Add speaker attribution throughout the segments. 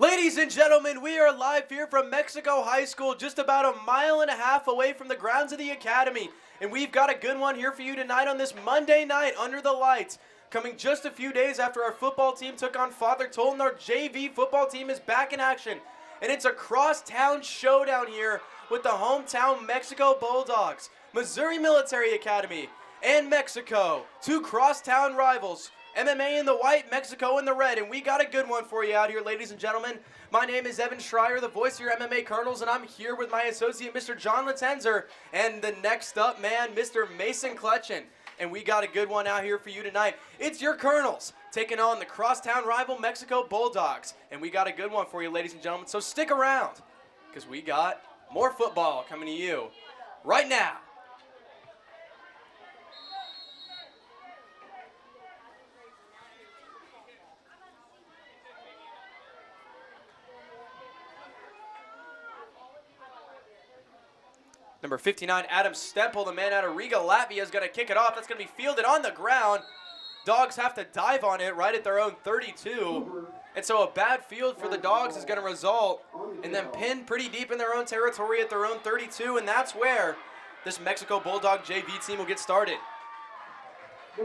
Speaker 1: Ladies and gentlemen, we are live here from Mexico High School, just about a mile and a half away from the grounds of the Academy. And we've got a good one here for you tonight on this Monday night under the lights. Coming just a few days after our football team took on Father Tolton, our JV football team is back in action. And it's a crosstown showdown here with the hometown Mexico Bulldogs, Missouri Military Academy, and Mexico, two crosstown rivals. MMA in the white, Mexico in the red, and we got a good one for you out here, ladies and gentlemen. My name is Evan Schreier, the voice of your MMA Colonels, and I'm here with my associate, Mr. John Latenzer, and the next up man, Mr. Mason Kletchen. And we got a good one out here for you tonight. It's your Colonels taking on the crosstown rival Mexico Bulldogs, and we got a good one for you, ladies and gentlemen, so stick around, because we got more football coming to you right now. Number 59, Adam Stempel, the man out of Riga, Latvia, is going to kick it off. That's going to be fielded on the ground. Dogs have to dive on it right at their own 32. And so a bad field for the Dogs is going to result in them pinned pretty deep in their own territory at their own 32. And that's where this Mexico Bulldog JV team will get started.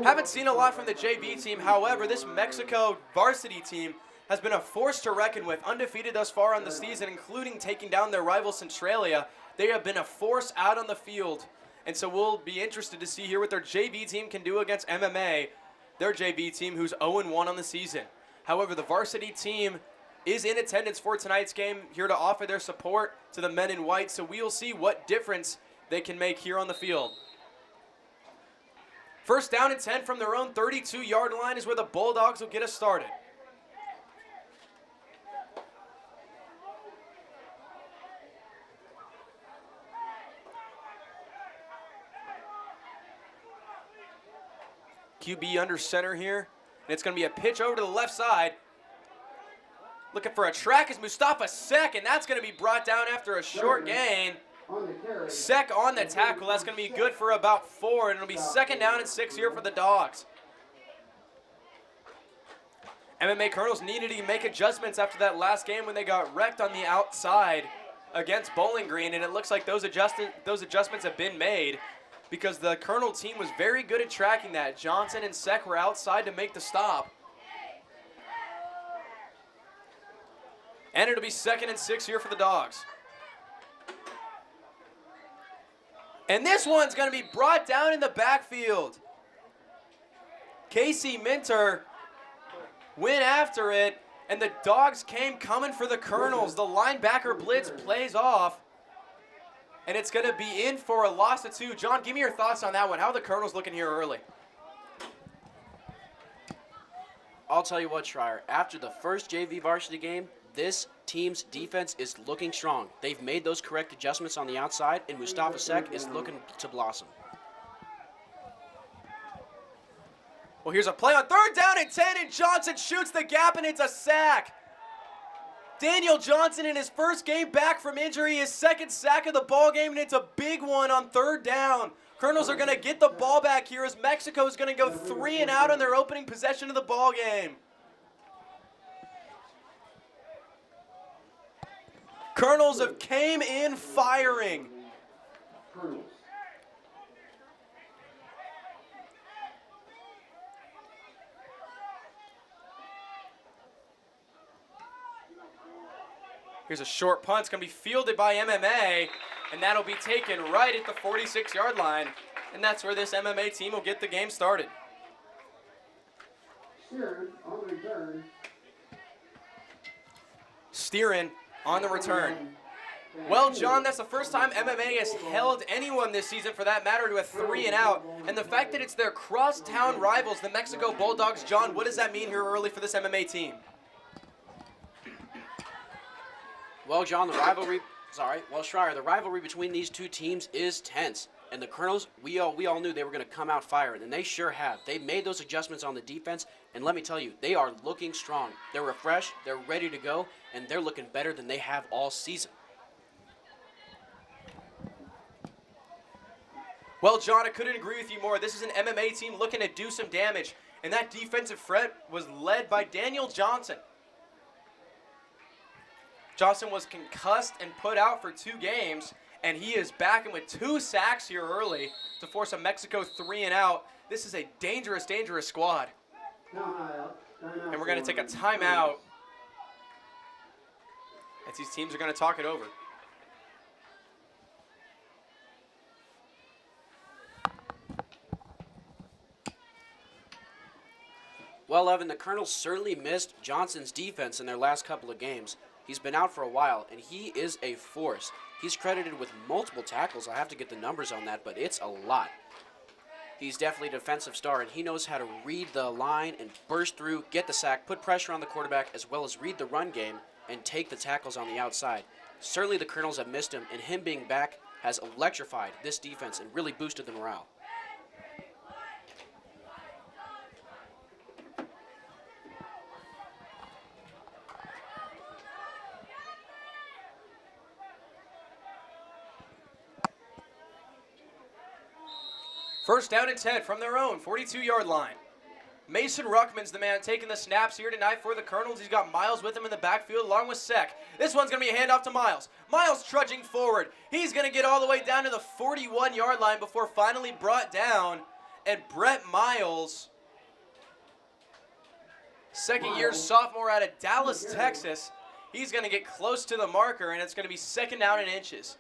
Speaker 1: Haven't seen a lot from the JV team. However, this Mexico varsity team has been a force to reckon with, undefeated thus far on the season, including taking down their rival Centralia. They have been a force out on the field, and so we'll be interested to see here what their JV team can do against MMA, their JV team who's 0-1 on the season. However, the varsity team is in attendance for tonight's game, here to offer their support to the men in white, so we'll see what difference they can make here on the field. First down and 10 from their own 32-yard line is where the Bulldogs will get us started. QB under center here, and it's going to be a pitch over to the left side. Looking for a track is Mustafa Sek, and that's going to be brought down after a short gain. Sek on the tackle. That's going to be good for about 4, and it'll be second down and 6 here for the Dogs. MMA Colonels needed to make adjustments after that last game when they got wrecked on the outside against Bowling Green, and it looks like those adjustments have been made, because the Colonel team was very good at tracking that. Johnson and Sek were outside to make the stop. And it'll be second and 6 here for the Dogs. And this one's going to be brought down in the backfield. Casey Minter went after it, and the Dogs came coming for the Colonels. The linebacker blitz plays off, and it's going to be in for a loss of 2. John, give me your thoughts on that one. How are the Colonels looking here early?
Speaker 2: I'll tell you what, Schreier. After the first JV varsity game, this team's defense is looking strong. They've made those correct adjustments on the outside, and Mustafa Sek is looking to blossom.
Speaker 1: Well, here's a play on third down and 10, and Johnson shoots the gap, and it's a sack. Daniel Johnson in his first game back from injury, his second sack of the ball game, and it's a big one on third down. Colonels are going to get the ball back here as Mexico is going to go 3 and out on their opening possession of the ball game. Colonels have came in firing. Here's a short punt. It's going to be fielded by MMA, and that'll be taken right at the 46-yard line. And that's where this MMA team will get the game started. Steerin on the return. Well, John, that's the first time MMA has held anyone this season, for that matter, to a 3 and out. And the fact that it's their crosstown rivals, the Mexico Bulldogs, John, what does that mean here early for this MMA team?
Speaker 2: Well, John, Schreier, the rivalry between these two teams is tense. And the Colonels, we all knew they were going to come out firing, and they sure have. They made those adjustments on the defense, and let me tell you, they are looking strong. They're refreshed, they're ready to go, and they're looking better than they have all season.
Speaker 1: Well, John, I couldn't agree with you more. This is an MMA team looking to do some damage, and that defensive front was led by Daniel Johnson. Johnson was concussed and put out for 2 games, and he is back and with 2 sacks here early to force a Mexico 3 and out. This is a dangerous, dangerous squad. And we're going to take a timeout as these teams are going to talk it over.
Speaker 2: Well, Evan, the Colonels certainly missed Johnson's defense in their last couple of games. He's been out for a while, and he is a force. He's credited with multiple tackles. I have to get the numbers on that, but it's a lot. He's definitely a defensive star, and he knows how to read the line and burst through, get the sack, put pressure on the quarterback, as well as read the run game and take the tackles on the outside. Certainly the Colonels have missed him, and him being back has electrified this defense and really boosted the morale.
Speaker 1: First down and 10 from their own 42-yard line. Mason Ruckman's the man taking the snaps here tonight for the Colonels. He's got Miles with him in the backfield along with Sek. This one's going to be a handoff to Miles. Miles trudging forward. He's going to get all the way down to the 41-yard line before finally brought down. And Brett Miles, second-year sophomore out of Dallas, Texas, he's going to get close to the marker, and it's going to be second down and inches.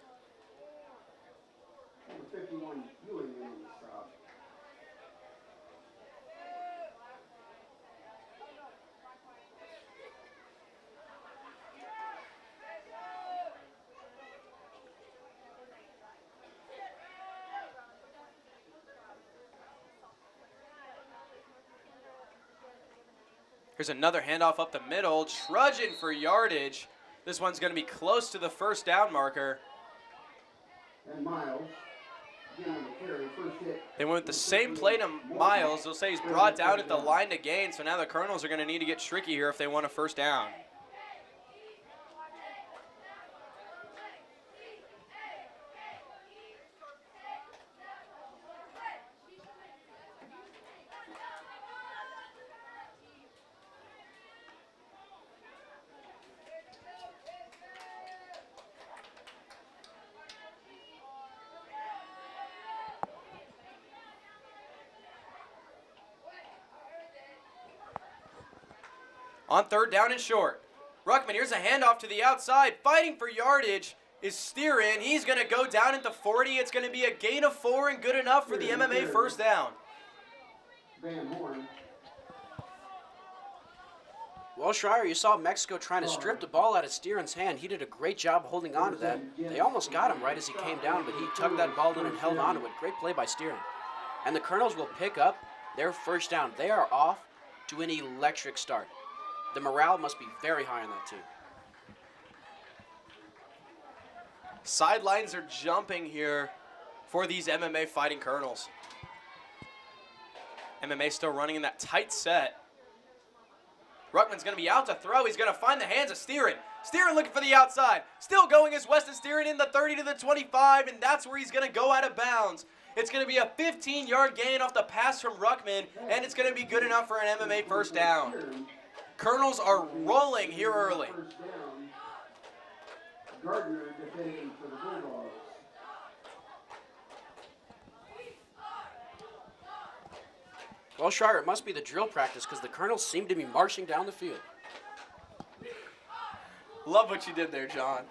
Speaker 1: Here's another handoff up the middle, trudging for yardage. This one's going to be close to the first down marker.
Speaker 3: And Miles, again on the carry, first hit.
Speaker 1: They went with the same play to Miles. They'll say he's brought down at the line to gain, so now the Colonels are going to need to get tricky here if they want a first down. On third down and short. Ruckman, here's a handoff to the outside. Fighting for yardage is Steerin. He's going to go down at the 40. It's going to be a gain of 4 and good enough for the MMA first down.
Speaker 3: Van Horn.
Speaker 2: Well, Schreier, you saw Mexico trying to strip the ball out of Steerin's hand. He did a great job holding on to that. They almost got him right as he came down, but he tucked that ball in and held on to it. Great play by Steerin. And the Colonels will pick up their first down. They are off to an electric start. The morale must be very high on that team.
Speaker 1: Sidelines are jumping here for these MMA fighting Colonels. MMA still running in that tight set. Ruckman's going to be out to throw. He's going to find the hands of Steerin. Steerin looking for the outside. Still going is Weston Steerin in the 30 to the 25, and that's where he's going to go out of bounds. It's going to be a 15-yard gain off the pass from Ruckman, and it's going to be good enough for an MMA first down. Colonels are rolling here early.
Speaker 3: First down. Gardner defending for the Bulldogs.
Speaker 2: Well, Schreier, it must be the drill practice because the Colonels seem to be marching down the field.
Speaker 1: Love what you did there, John.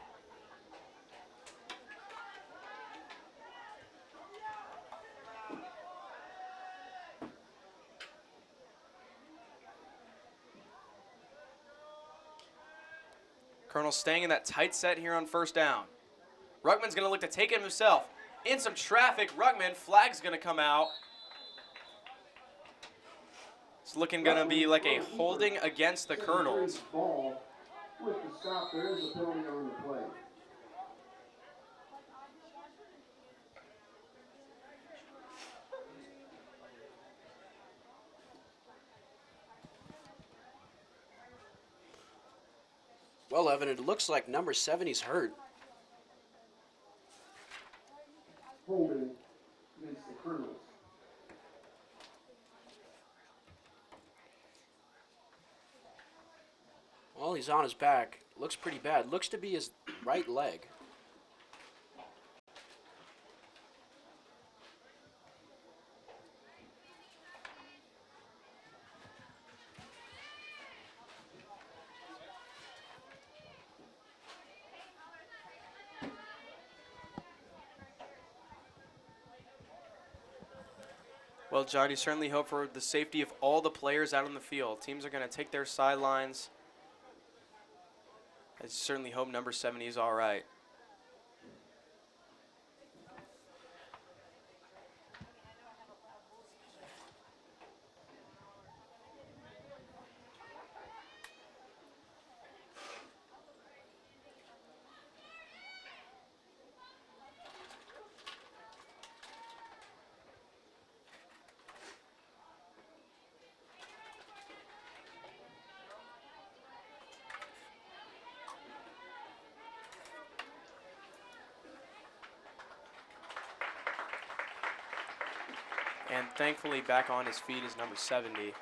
Speaker 1: Colonel staying in that tight set here on first down. Ruckman's going to look to take it himself. In some traffic, Ruckman, flag's going to come out. It's looking going to be like a holding against the Colonels.
Speaker 3: Ball with the stop, there is a penalty on the play.
Speaker 2: Well, Evan, it looks like number 70's hurt.
Speaker 3: Holding against the Colonels.
Speaker 2: Well, he's on his back. Looks pretty bad. Looks to be his right leg.
Speaker 1: Well, John, you certainly hope for the safety of all the players out on the field. Teams are going to take their sidelines. I certainly hope number 70 is all right. And thankfully back on his feet is number 70.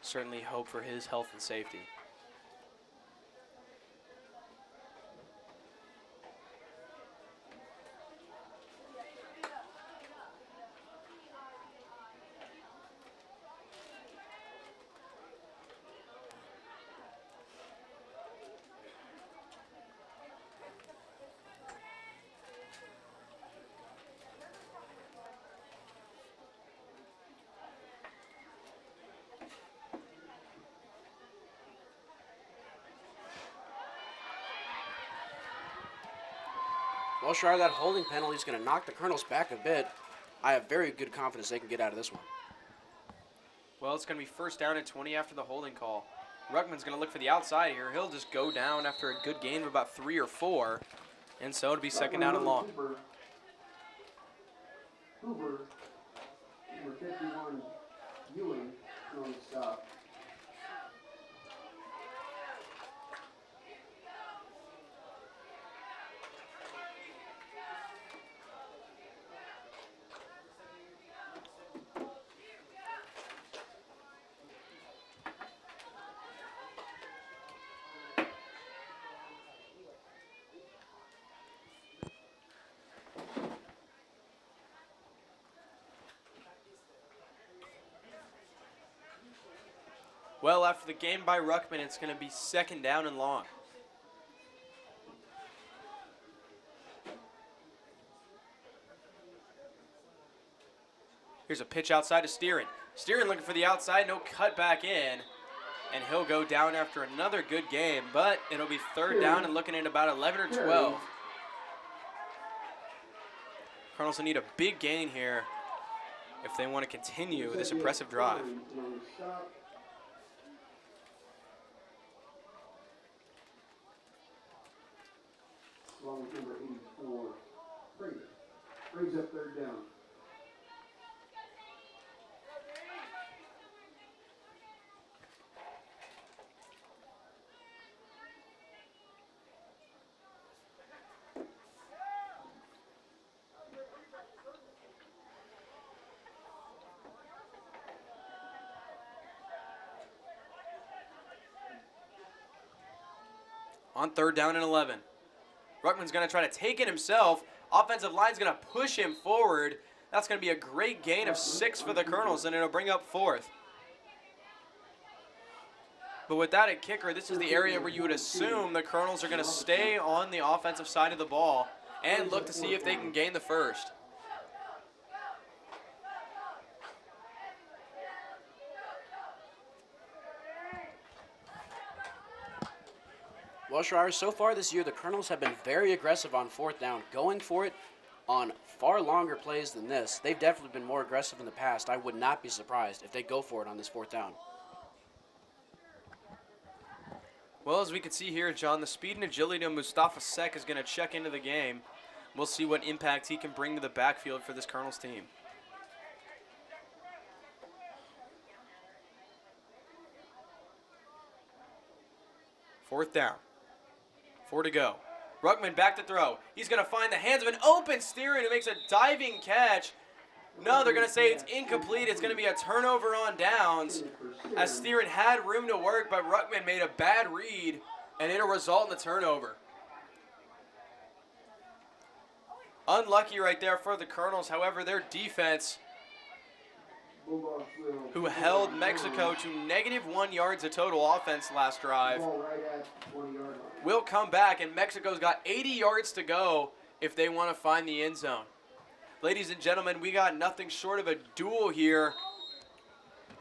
Speaker 1: Certainly hope for his health and safety.
Speaker 2: Well, Schreier, that holding penalty is going to knock the Colonels back a bit. I have very good confidence they can get out of this one.
Speaker 1: Well, it's going to be first down and 20 after the holding call. Ruckman's going to look for the outside here. He'll just go down after a good gain of about 3 or 4. And so it'll be second down and long.
Speaker 3: Hoover, number 51, Ewing, throwing stop.
Speaker 1: Well, after the gain by Ruckman, it's going to be second down and long. Here's a pitch outside to Steeran. Steeran looking for the outside, no cut back in. And he'll go down after another good game, but it'll be third down and looking at about 11 or 12. Colonels will need a big gain here if they want to continue this impressive drive.
Speaker 3: Along with number 84, Fraser. Brings up third down.
Speaker 1: On third down and 11. Ruckman's going to try to take it himself. Offensive line's going to push him forward. That's going to be a great gain of 6 for the Colonels, and it'll bring up fourth. But without a kicker, this is the area where you would assume the Colonels are going to stay on the offensive side of the ball and look to see if they can gain the first.
Speaker 2: Well, Schreier, so far this year, the Colonels have been very aggressive on fourth down, going for it on far longer plays than this. They've definitely been more aggressive in the past. I would not be surprised if they go for it on this fourth down.
Speaker 1: Well, as we can see here, John, the speed and agility of Mustafa Sek is going to check into the game. We'll see what impact he can bring to the backfield for this Colonels team. Fourth down. 4 to go. Ruckman back to throw. He's going to find the hands of an open Steeran who makes a diving catch. No, they're going to say it's incomplete. It's going to be a turnover on downs, as Theron had room to work, but Ruckman made a bad read, and it'll result in the turnover. Unlucky right there for the Colonels. However, their defense, who held Mexico to -1 yards of total offense last drive, will come back, and Mexico's got 80 yards to go if they want to find the end zone. Ladies and gentlemen, we got nothing short of a duel here.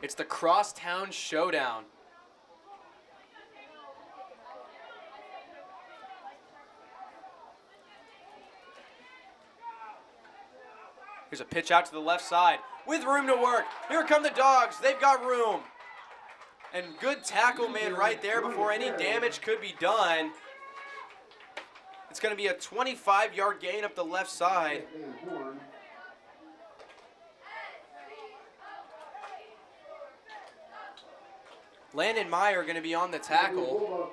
Speaker 1: It's the Crosstown Showdown. Here's a pitch out to the left side with room to work. Here come the Dogs. They've got room. And good tackle man right there before any damage could be done. It's going to be a 25-yard gain up the left side. Landon Meyer going to be on the tackle.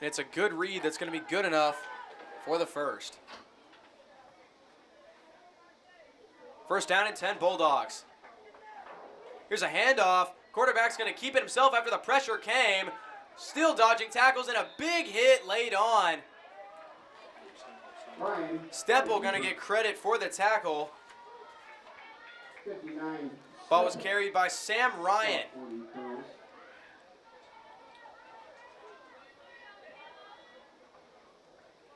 Speaker 1: And it's a good read that's going to be good enough for the first. First down and 10 Bulldogs. Here's a handoff. Quarterback's going to keep it himself after the pressure came. Still dodging tackles and a big hit laid on. Stepple going to get credit for the tackle. Ball was carried by Sam Ryan.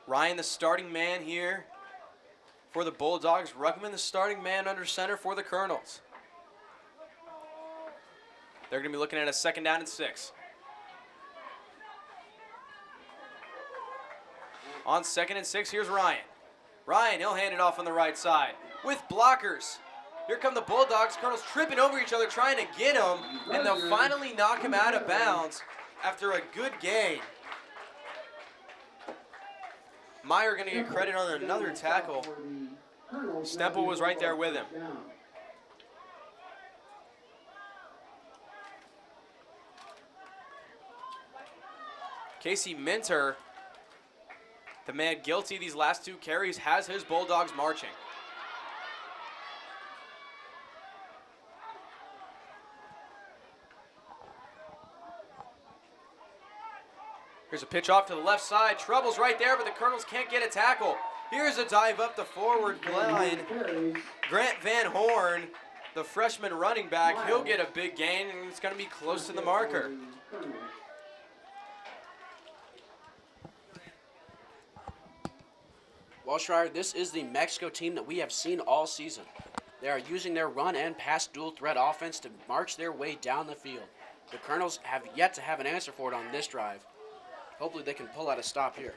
Speaker 1: Ryan, the starting man here for the Bulldogs. Ruckman, the starting man under center for the Colonels. They're going to be looking at a second down and 6. On second and 6, here's Ryan. Ryan, he'll hand it off on the right side with blockers. Here come the Bulldogs. Colonels tripping over each other trying to get him, and they'll finally knock him out of bounds after a good gain. Meyer going to get credit on another tackle. Stemple was right there with him. Casey Minter, the man guilty of these last 2 carries, has his Bulldogs marching. Here's a pitch off to the left side. Trouble's right there, but the Colonels can't get a tackle. Here's a dive up the forward line. Grant Van Horn, the freshman running back, he'll get a big gain, and it's going to be close to the marker.
Speaker 2: Well, Schreier, this is the Mexico team that we have seen all season. They are using their run and pass dual threat offense to march their way down the field. The Colonels have yet to have an answer for it on this drive. Hopefully they can pull out a stop here.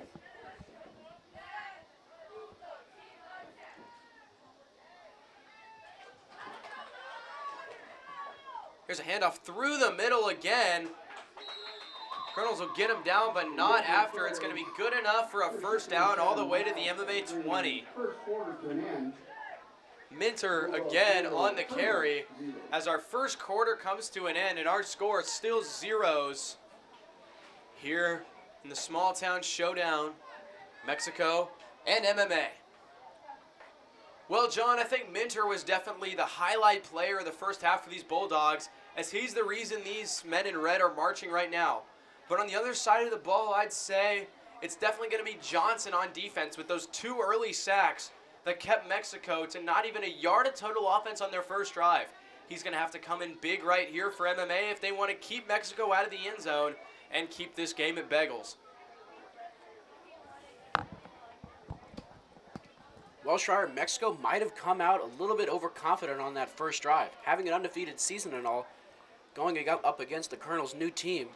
Speaker 1: Here's a handoff through the middle again. Colonels will get him down, but not after. It's going to be good enough for a first down all the way to the MMA 20. Minter again on the carry as our first quarter comes to an end, and our score is still 0s here in the small town showdown, Mexico and MMA. Well, John, I think Minter was definitely the highlight player of the first half for these Bulldogs, as he's the reason these men in red are marching right now. But on the other side of the ball, I'd say it's definitely going to be Johnson on defense with those 2 early sacks that kept Mexico to not even a yard of total offense on their first drive. He's going to have to come in big right here for MMA if they want to keep Mexico out of the end zone and keep this game at Bagels.
Speaker 2: Well, Schreier, Mexico might have come out a little bit overconfident on that first drive. Having an undefeated season and all, going up against the Colonels' new team.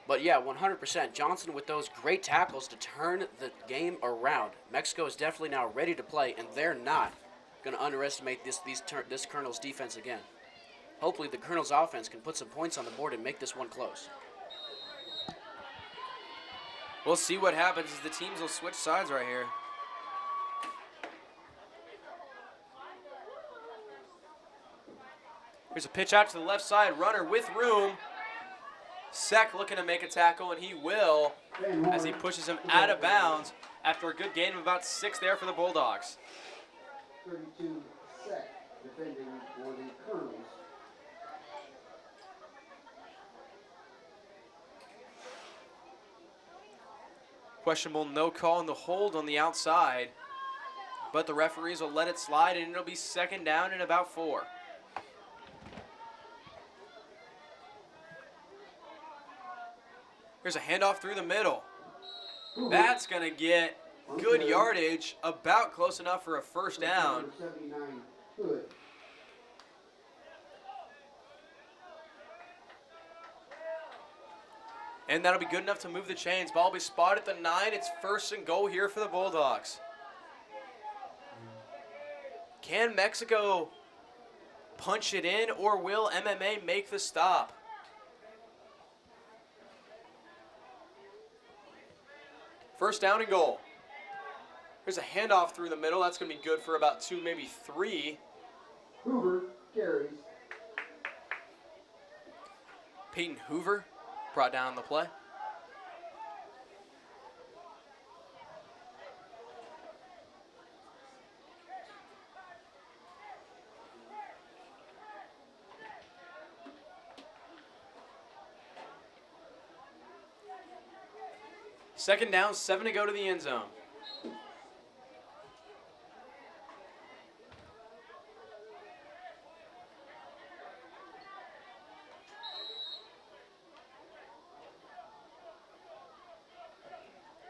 Speaker 2: But yeah, 100%. Johnson with those great tackles to turn the game around. Mexico is definitely now ready to play, and they're not going to underestimate this Colonels' defense again. Hopefully the Colonels' offense can put some points on the board and make this one close.
Speaker 1: We'll see what happens as the teams will switch sides right here. Here's a pitch out to the left side. Runner with room. Sek looking to make a tackle, and he will as he pushes him out of bounds after a good gain of about 6 there for the Bulldogs.
Speaker 3: 32 Sek defending for the Colonels.
Speaker 1: Questionable no call in the hold on the outside, but the referees will let it slide, and it'll be 2nd down and about 4. Here's a handoff through the middle. That's going to get good yardage, about close enough for a 1st down.
Speaker 3: 79 Hood.
Speaker 1: And that'll be good enough to move the chains. Ball will be spotted at the 9. It's 1st and goal here for the Bulldogs. Can Mexico punch it in, or will MMA make the stop? First down and goal. Here's a handoff through the middle. That's going to be good for about 2, maybe 3.
Speaker 3: Hoover carries.
Speaker 1: Peyton Hoover brought down the play. Second down, 7 to go to the end zone.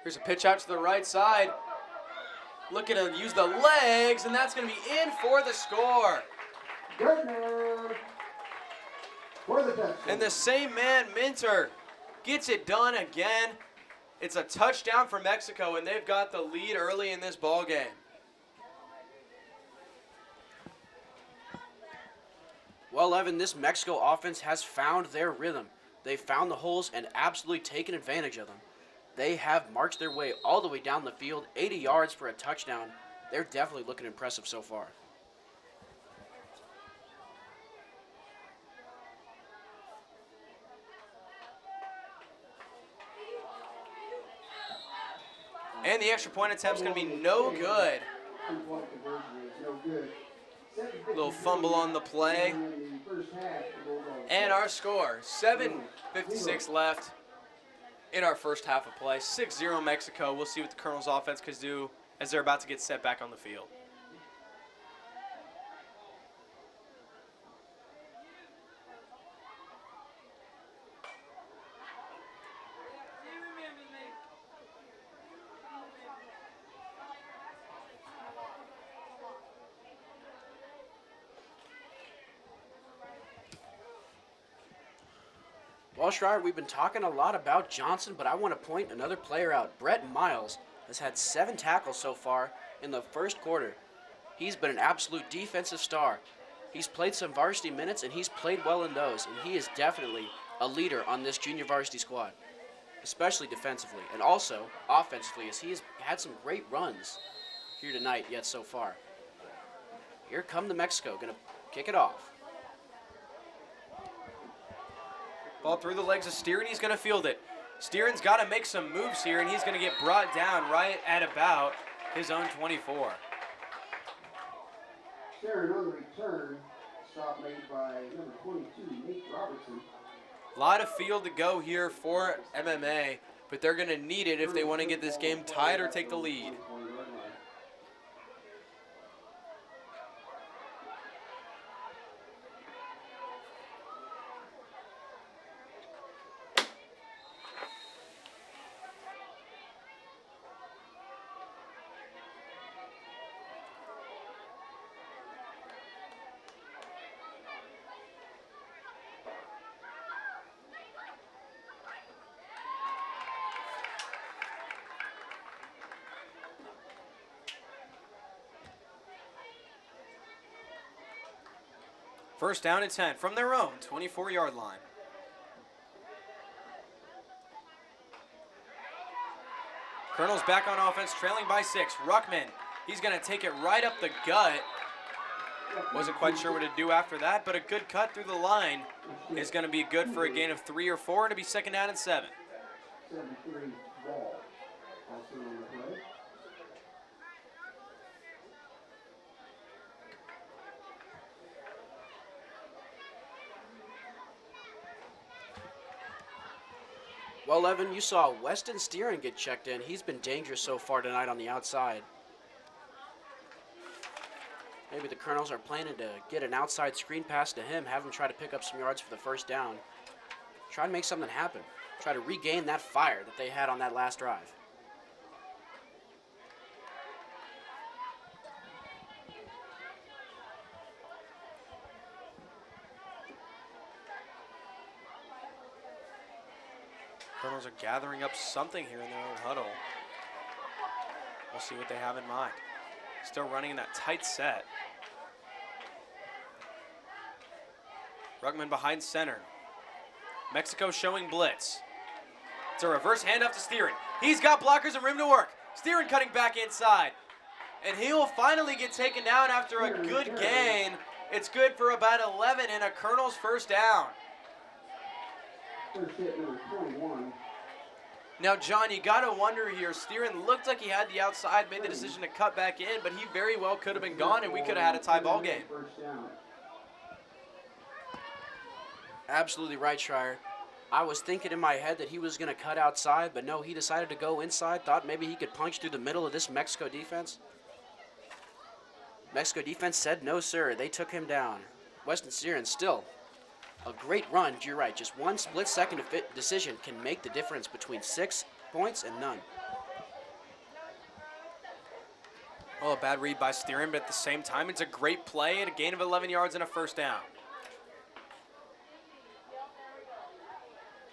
Speaker 1: Here's a pitch out to the right side. Looking to use the legs, and that's going to be in for the score.
Speaker 3: Gardner for the touchdown.
Speaker 1: And the same man, Minter, gets it done again. It's a touchdown for Mexico, and they've got the lead early in this ball game.
Speaker 2: Well, Evan, this Mexico offense has found their rhythm. They've found the holes and absolutely taken advantage of them. They have marched their way all the way down the field, 80 yards for a touchdown. They're definitely looking impressive so far.
Speaker 1: And the extra point attempt's going to be no good. Little fumble on the play. And our score, 7:56 left in our first half of play. 6-0 Mexico. We'll see what the Colonels offense could do as they're about to get set back on the field.
Speaker 2: Well, Schreier, we've been talking a lot about Johnson, but I want to point another player out. Brett Miles has had 7 tackles so far in the first quarter. He's been an absolute defensive star. He's played some varsity minutes, and he's played well in those, and he is definitely a leader on this junior varsity squad, especially defensively, and also offensively, as he has had some great runs here tonight yet so far. Here come the Mexico, going to kick it off.
Speaker 1: Ball through the legs of Steer, and he's going to field it. Steeren's got to make some moves here, and he's going to get brought down right at about his own 24.
Speaker 3: Steeren on the return. Stop made by number 22, Nate Robertson.
Speaker 1: A lot of field to go here for MMA, but they're going to need it if they want to get this game tied or take the lead. First down and 10 from their own 24-yard line. Colonel's back on offense, trailing by 6. Ruckman, he's going to take it right up the gut Wasn't quite sure what to do after that, but a good cut through the line is going to be good for a gain of 3 or 4, and to be second down and 7.
Speaker 3: 7-3 ball. Also on the play.
Speaker 2: Well, Evan, you saw Weston Steering get checked in. He's been dangerous so far tonight on the outside. Maybe the Colonels are planning to get an outside screen pass to him, have him try to pick up some yards for the first down. Try to make something happen. Try to regain that fire that they had on that last drive.
Speaker 1: Colonels are gathering up something here in their own huddle. We'll see what they have in mind. Still running in that tight set. Ruckman behind center. Mexico showing blitz. It's a reverse handoff to Steeren. He's got blockers and room to work. Steeren cutting back inside. And he will finally get taken down after a good gain. It's good for about 11 and a Colonel's first down.
Speaker 3: First hit number 21.
Speaker 1: Now, John, you got to wonder here. Steeren looked like he had the outside, made the decision to cut back in, but he very well could have been gone, and we could have had a tie ball game.
Speaker 3: First down.
Speaker 2: Absolutely right, Schreier. I was thinking in my head that he was going to cut outside, but no, he decided to go inside. Thought maybe he could punch through the middle of this Mexico defense. Mexico defense said no, sir. They took him down. Weston Steeren still a great run. You're right. Just one split-second decision can make the difference between 6 points and none.
Speaker 1: Well, a bad read by Steeren, but at the same time, it's a great play and a gain of 11 yards and a first down.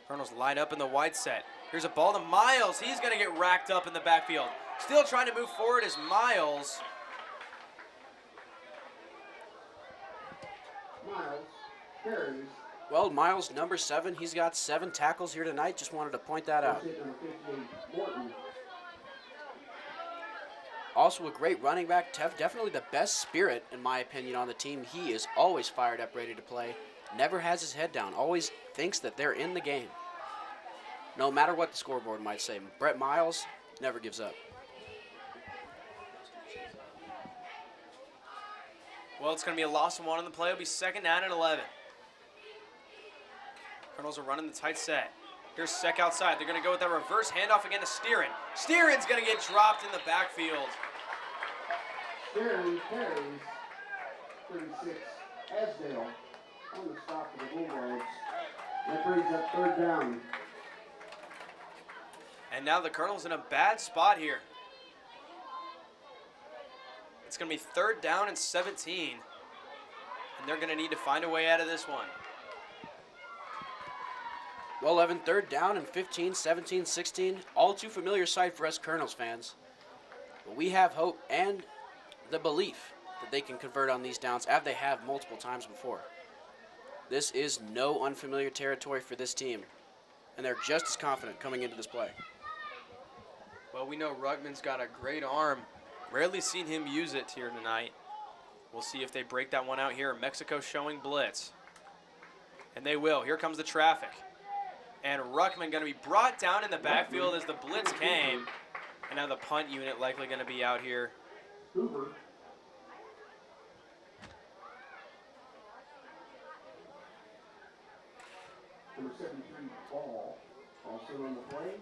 Speaker 1: Colonels line up in the wide set. Here's a ball to Miles. He's going to get racked up in the backfield. Still trying to move forward is Miles.
Speaker 3: Miles carries.
Speaker 2: Well, Miles, number 7, he's got 7 tackles here tonight. Just wanted to point that out.
Speaker 3: First hit number 58, Morton.
Speaker 2: Also a great running back. Definitely the best spirit, in my opinion, on the team. He is always fired up, ready to play. Never has his head down. Always thinks that they're in the game. No matter what the scoreboard might say. Brett Miles never gives up.
Speaker 1: Well, it's going to be a loss of 1 on the play. It'll be second down and 11. Colonels are running the tight set. Here's Sek outside. They're going to go with that reverse handoff again to Steeren. Steeren's going to get dropped in the backfield.
Speaker 3: Steering carries. 36, Asdale on the stop for the Bulldogs. That brings up third down.
Speaker 1: And now the Colonels in a bad spot here. It's going to be third down and 17. And they're going to need to find a way out of this one.
Speaker 2: Well, Evan, third down and 15, 17, 16. All too familiar sight for us Colonels fans. But we have hope and the belief that they can convert on these downs, as they have multiple times before. This is no unfamiliar territory for this team. And they're just as confident coming into this play.
Speaker 1: Well, we know Ruckman's got a great arm. Rarely seen him use it here tonight. We'll see if they break that one out here. Mexico showing blitz. And they will. Here comes the traffic. And Ruckman going to be brought down in the backfield as the blitz came. And now the punt unit likely going to be out here.
Speaker 3: Hoover. Number 73, Ball. Also on the play.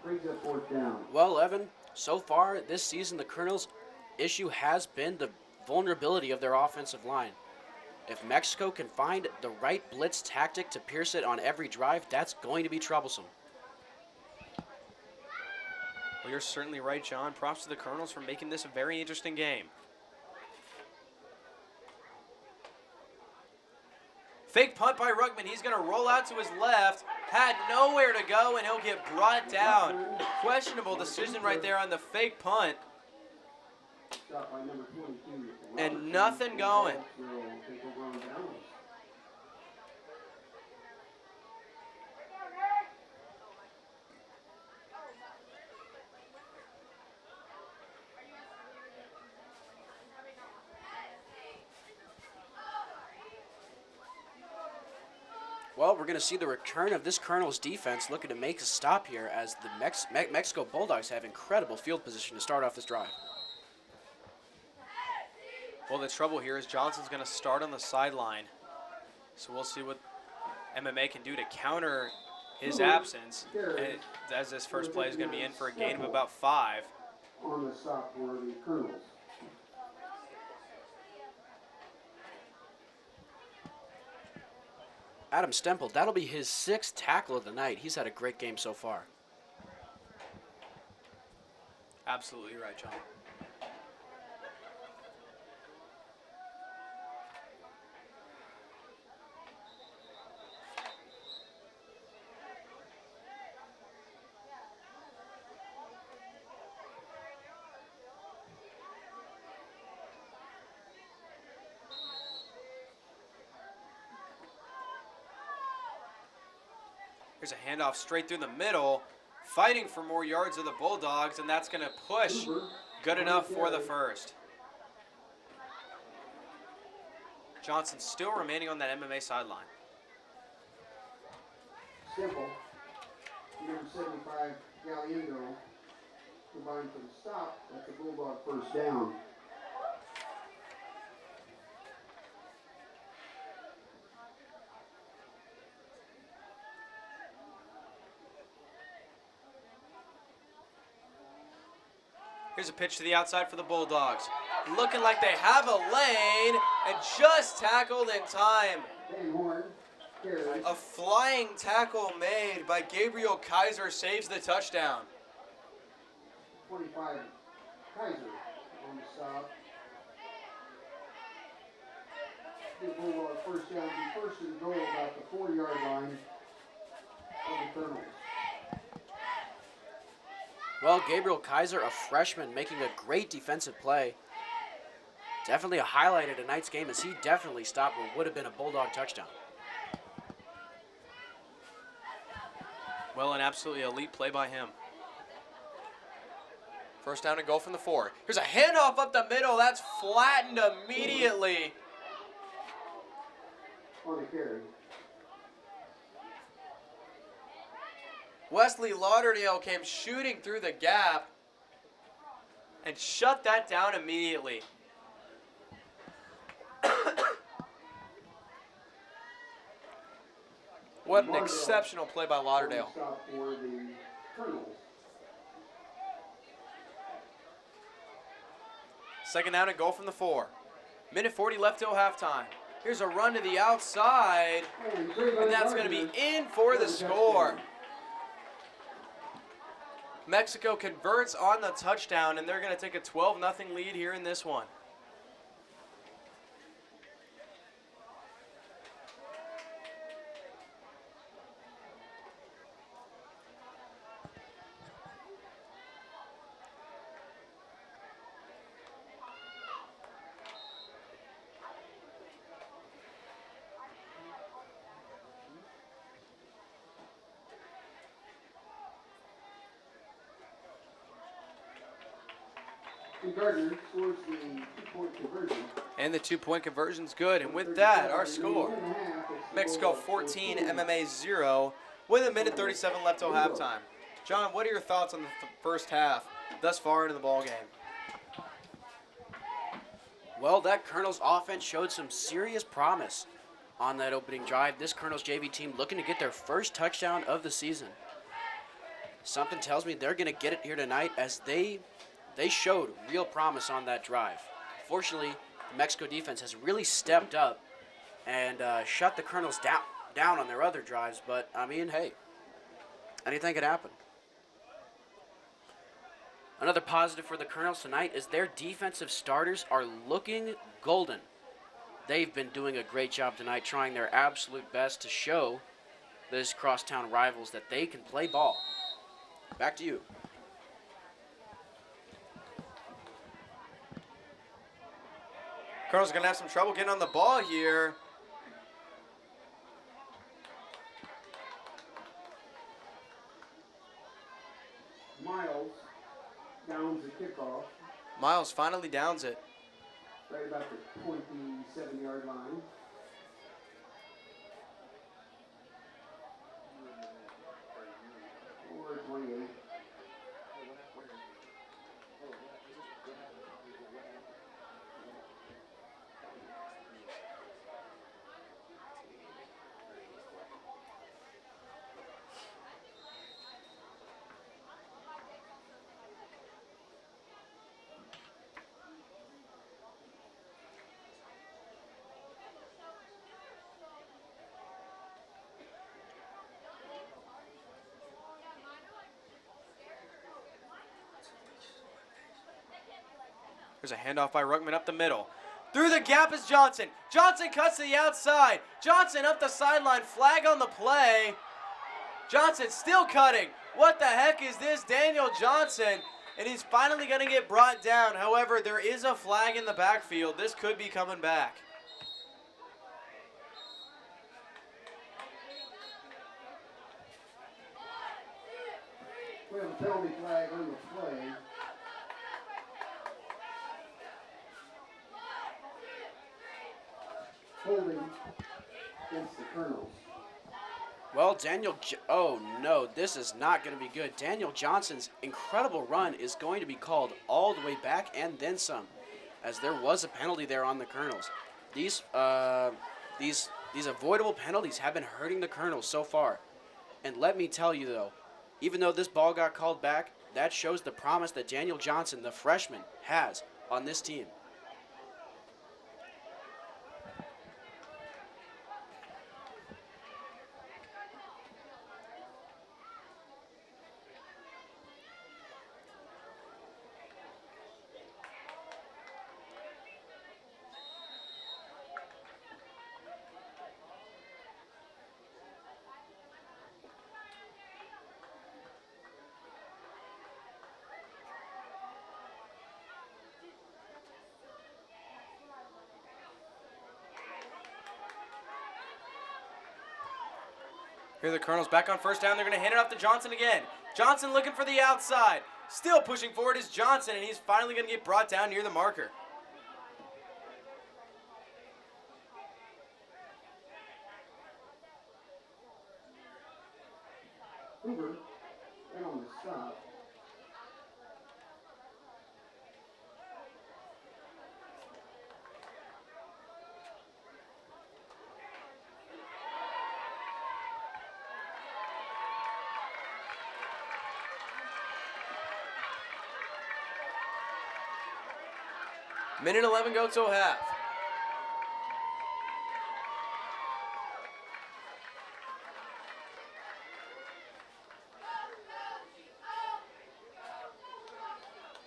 Speaker 3: Brings up fourth down.
Speaker 2: Well, Evan, so far this season, the Colonels' issue has been the vulnerability of their offensive line. If Mexico can find the right blitz tactic to pierce it on every drive, that's going to be troublesome.
Speaker 1: Well, you're certainly right, John. Props to the Colonels for making this a very interesting game. Fake punt by Ruckman. He's going to roll out to his left. Had nowhere to go, and he'll get brought down. Questionable decision right there on the fake punt.
Speaker 3: Shot by number 22.
Speaker 1: And nothing going.
Speaker 2: Well, we're going to see the return of this Colonel's defense looking to make a stop here as the Mexico Bulldogs have incredible field position to start off this drive.
Speaker 1: Well, the trouble here is Johnson's going to start on the sideline. So we'll see what MMA can do to counter his absence, as this first play is going to be in for a gain of about 5.
Speaker 3: On the stop for the Colonels.
Speaker 2: Adam Stempel, that'll be his 6th tackle of the night. He's had a great game so far.
Speaker 1: Absolutely right, John. Here's a handoff straight through the middle, fighting for more yards of the Bulldogs, and that's going to push good enough for the first. Johnson still remaining on that MMA sideline.
Speaker 3: Simple. Number 75, Galindo, combined for the stop. That's a Bulldog first down.
Speaker 1: Here's a pitch to the outside for the Bulldogs. Looking like they have a lane and just tackled in time.
Speaker 3: Van Horn, carries.
Speaker 1: A flying tackle made by Gabriel Kaiser saves the touchdown.
Speaker 3: 25, Kaiser on the stop. The Bulldog first down, be first and goal about the 4-yard line of the Colonels.
Speaker 2: Well, Gabriel Kaiser, a freshman, making a great defensive play. Definitely a highlight of tonight's game as he definitely stopped what would have been a Bulldog touchdown.
Speaker 1: Well, an absolutely elite play by him. First down and goal from the 4. Here's a handoff up the middle. That's flattened immediately.
Speaker 3: On the carry.
Speaker 1: Wesley Lauderdale came shooting through the gap and shut that down immediately. What an exceptional play by Lauderdale.
Speaker 3: Stop for the Colonels.
Speaker 1: Second down and goal from the 4. Minute 40 left till halftime. Here's a run to the outside, and that's going to be in for the score. Mexico converts on the touchdown, and they're going to take a 12-0 lead here in this one.
Speaker 3: Gardner scores the 2-point conversion.
Speaker 1: And the 2-point conversion's good. And with that, our score, Mexico 14, MMA 0, with a minute 37 left till halftime. John, what are your thoughts on the first half thus far into the ball game?
Speaker 2: Well, that Colonel's offense showed some serious promise on that opening drive. This Colonel's JV team looking to get their first touchdown of the season. Something tells me they're going to get it here tonight as they showed real promise on that drive. Fortunately, the Mexico defense has really stepped up and shut the Colonels down on their other drives. But, I mean, hey, anything could happen. Another positive for the Colonels tonight is their defensive starters are looking golden. They've been doing a great job tonight, trying their absolute best to show these crosstown rivals that they can play ball. Back to you.
Speaker 1: Colonels are going to have some trouble getting on the ball here.
Speaker 3: Miles downs the kickoff
Speaker 1: Miles finally downs it.
Speaker 3: right about the 27-yard line.
Speaker 1: There's a handoff by Ruckman up the middle. Through the gap is Johnson. Johnson cuts to the outside. Johnson up the sideline. Flag on the play. Johnson still cutting. What the heck is this? Daniel Johnson. And he's finally going to get brought down. However, there is a flag in the backfield. This could be coming back.
Speaker 3: We have a penalty flag on the play. Holding against the Colonels.
Speaker 2: Well, oh no, this is not going to be good. Daniel Johnson's incredible run is going to be called all the way back and then some, as there was a penalty there on the Colonels. These avoidable penalties have been hurting the Colonels so far. And let me tell you though, even though this ball got called back, that shows the promise that Daniel Johnson, the freshman, has on this team.
Speaker 1: Here are the Colonels back on first down. They're going to hand it off to Johnson again. Johnson looking for the outside. Still pushing forward is Johnson, and he's finally going to get brought down near the marker.
Speaker 3: Hoover, and on the stop.
Speaker 1: Minute 11 go till half.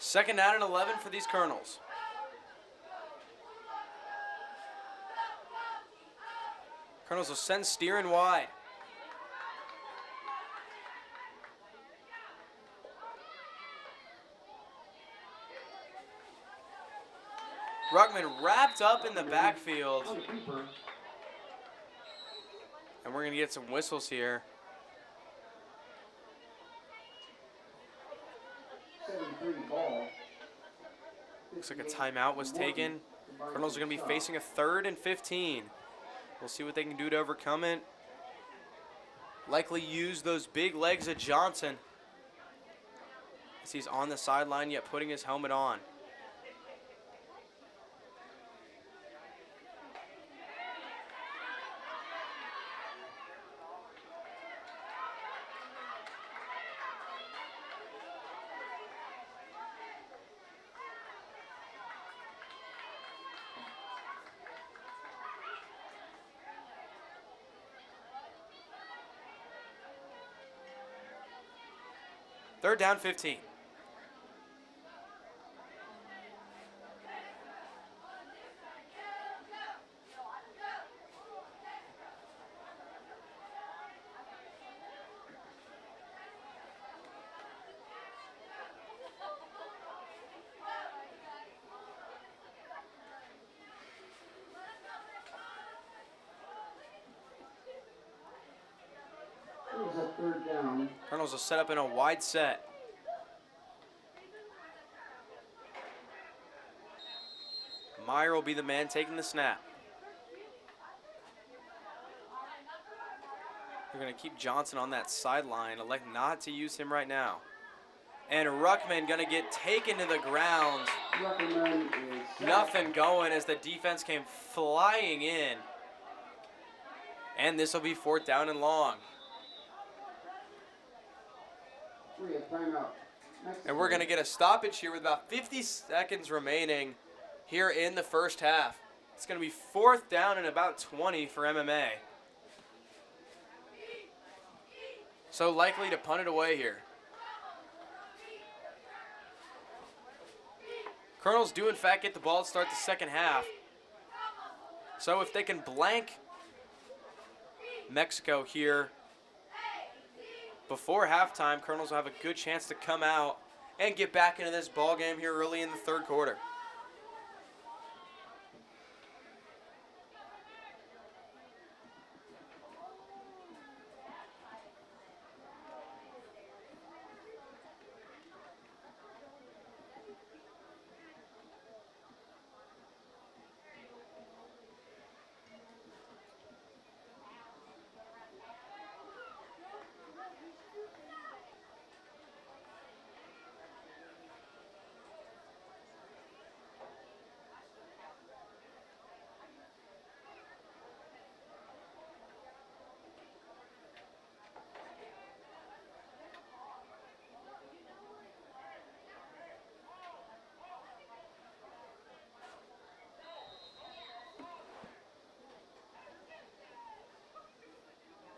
Speaker 1: Second down and 11 for these Colonels. Colonels will send steering wide. Ruckman wrapped up in the backfield. And we're going to get some whistles here. Looks like a timeout was taken. Colonels are going to be facing a 3rd and 15. We'll see what they can do to overcome it. Likely use those big legs of Johnson as he's on the sideline yet putting his helmet on. Third down, 15.
Speaker 3: Third down.
Speaker 1: Colonels will set up in a wide set. Meyer will be the man taking the snap. They're going to keep Johnson on that sideline, elect not to use him right now. And Ruckman going to get taken to the ground. Nothing going as the defense came flying in. And this will be 4th down and long. And we're going to get a stoppage here with about 50 seconds remaining here in the first half. It's going to be 4th down and about 20 for MMA. So likely to punt it away here. Colonels do, in fact, get the ball to start the second half. So if they can blank Mexico here before halftime, Colonels will have a good chance to come out and get back into this ball game here early in the third quarter.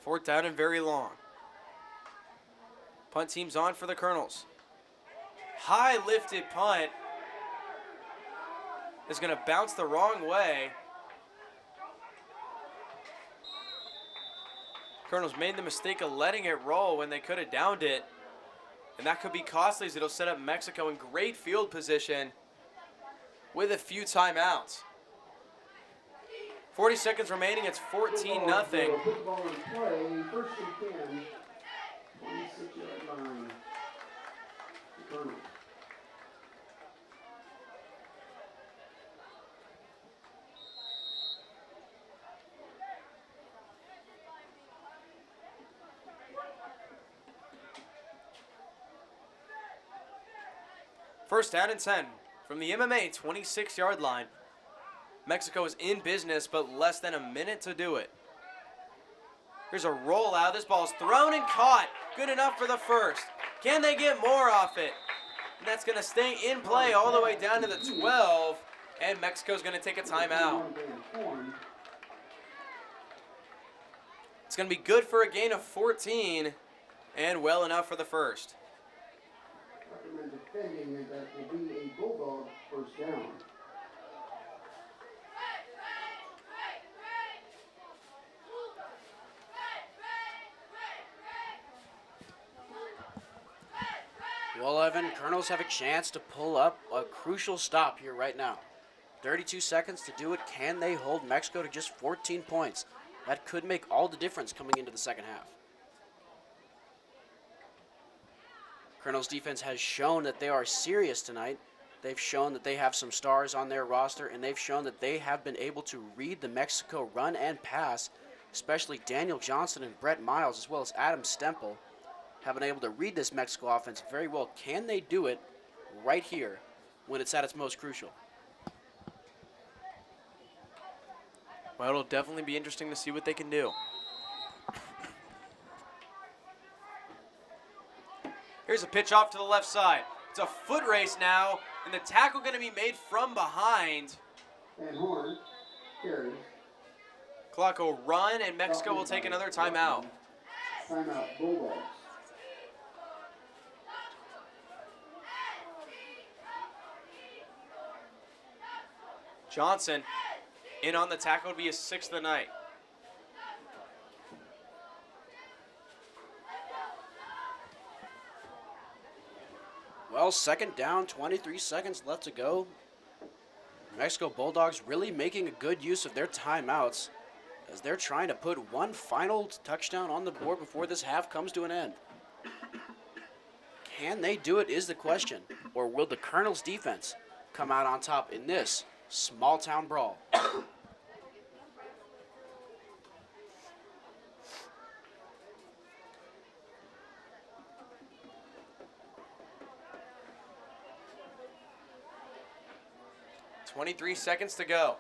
Speaker 1: Fourth down and very long. Punt team's on for the Colonels. High lifted punt is going to bounce the wrong way. Colonels made the mistake of letting it roll when they could have downed it. And that could be costly as it'll set up Mexico in great field position with a few timeouts. 40 seconds remaining, it's 14-0.
Speaker 3: Football in play, first and 10, 26-yard line. The Colonels.
Speaker 1: First down and 10 from the MMA 26-yard line. Mexico is in business, but less than a minute to do it. Here's a rollout. This ball's thrown and caught. Good enough for the first. Can they get more off it? And that's going to stay in play all the way down to the 12, and Mexico's going to take a timeout. It's going to be good for a gain of 14, and well enough for the first.
Speaker 3: Recommend defending that will be a Bulldog first down.
Speaker 2: Well, Evan, Colonels have a chance to pull up a crucial stop here right now. 32 seconds to do it. Can they hold Mexico to just 14 points? That could make all the difference coming into the second half. Colonels defense has shown that they are serious tonight. They've shown that they have some stars on their roster, and they've shown that they have been able to read the Mexico run and pass, especially Daniel Johnson and Brett Miles, as well as Adam Stempel, have been able to read this Mexico offense very well. Can they do it right here when it's at its most crucial?
Speaker 1: Well, it'll definitely be interesting to see what they can do. Here's a pitch off to the left side. It's a foot race now, and the tackle going to be made from behind.
Speaker 3: And Horn carries.
Speaker 1: Clock will run, and Mexico will take another timeout.
Speaker 3: Timeout, Bulldogs.
Speaker 1: Johnson in on the tackle to be his sixth of the night.
Speaker 2: Well, second down, 23 seconds left to go. Mexico Bulldogs really making a good use of their timeouts as they're trying to put one final touchdown on the board before this half comes to an end. Can they do it is the question, or will the Colonels defense come out on top in this small town brawl?
Speaker 1: 23 seconds to go.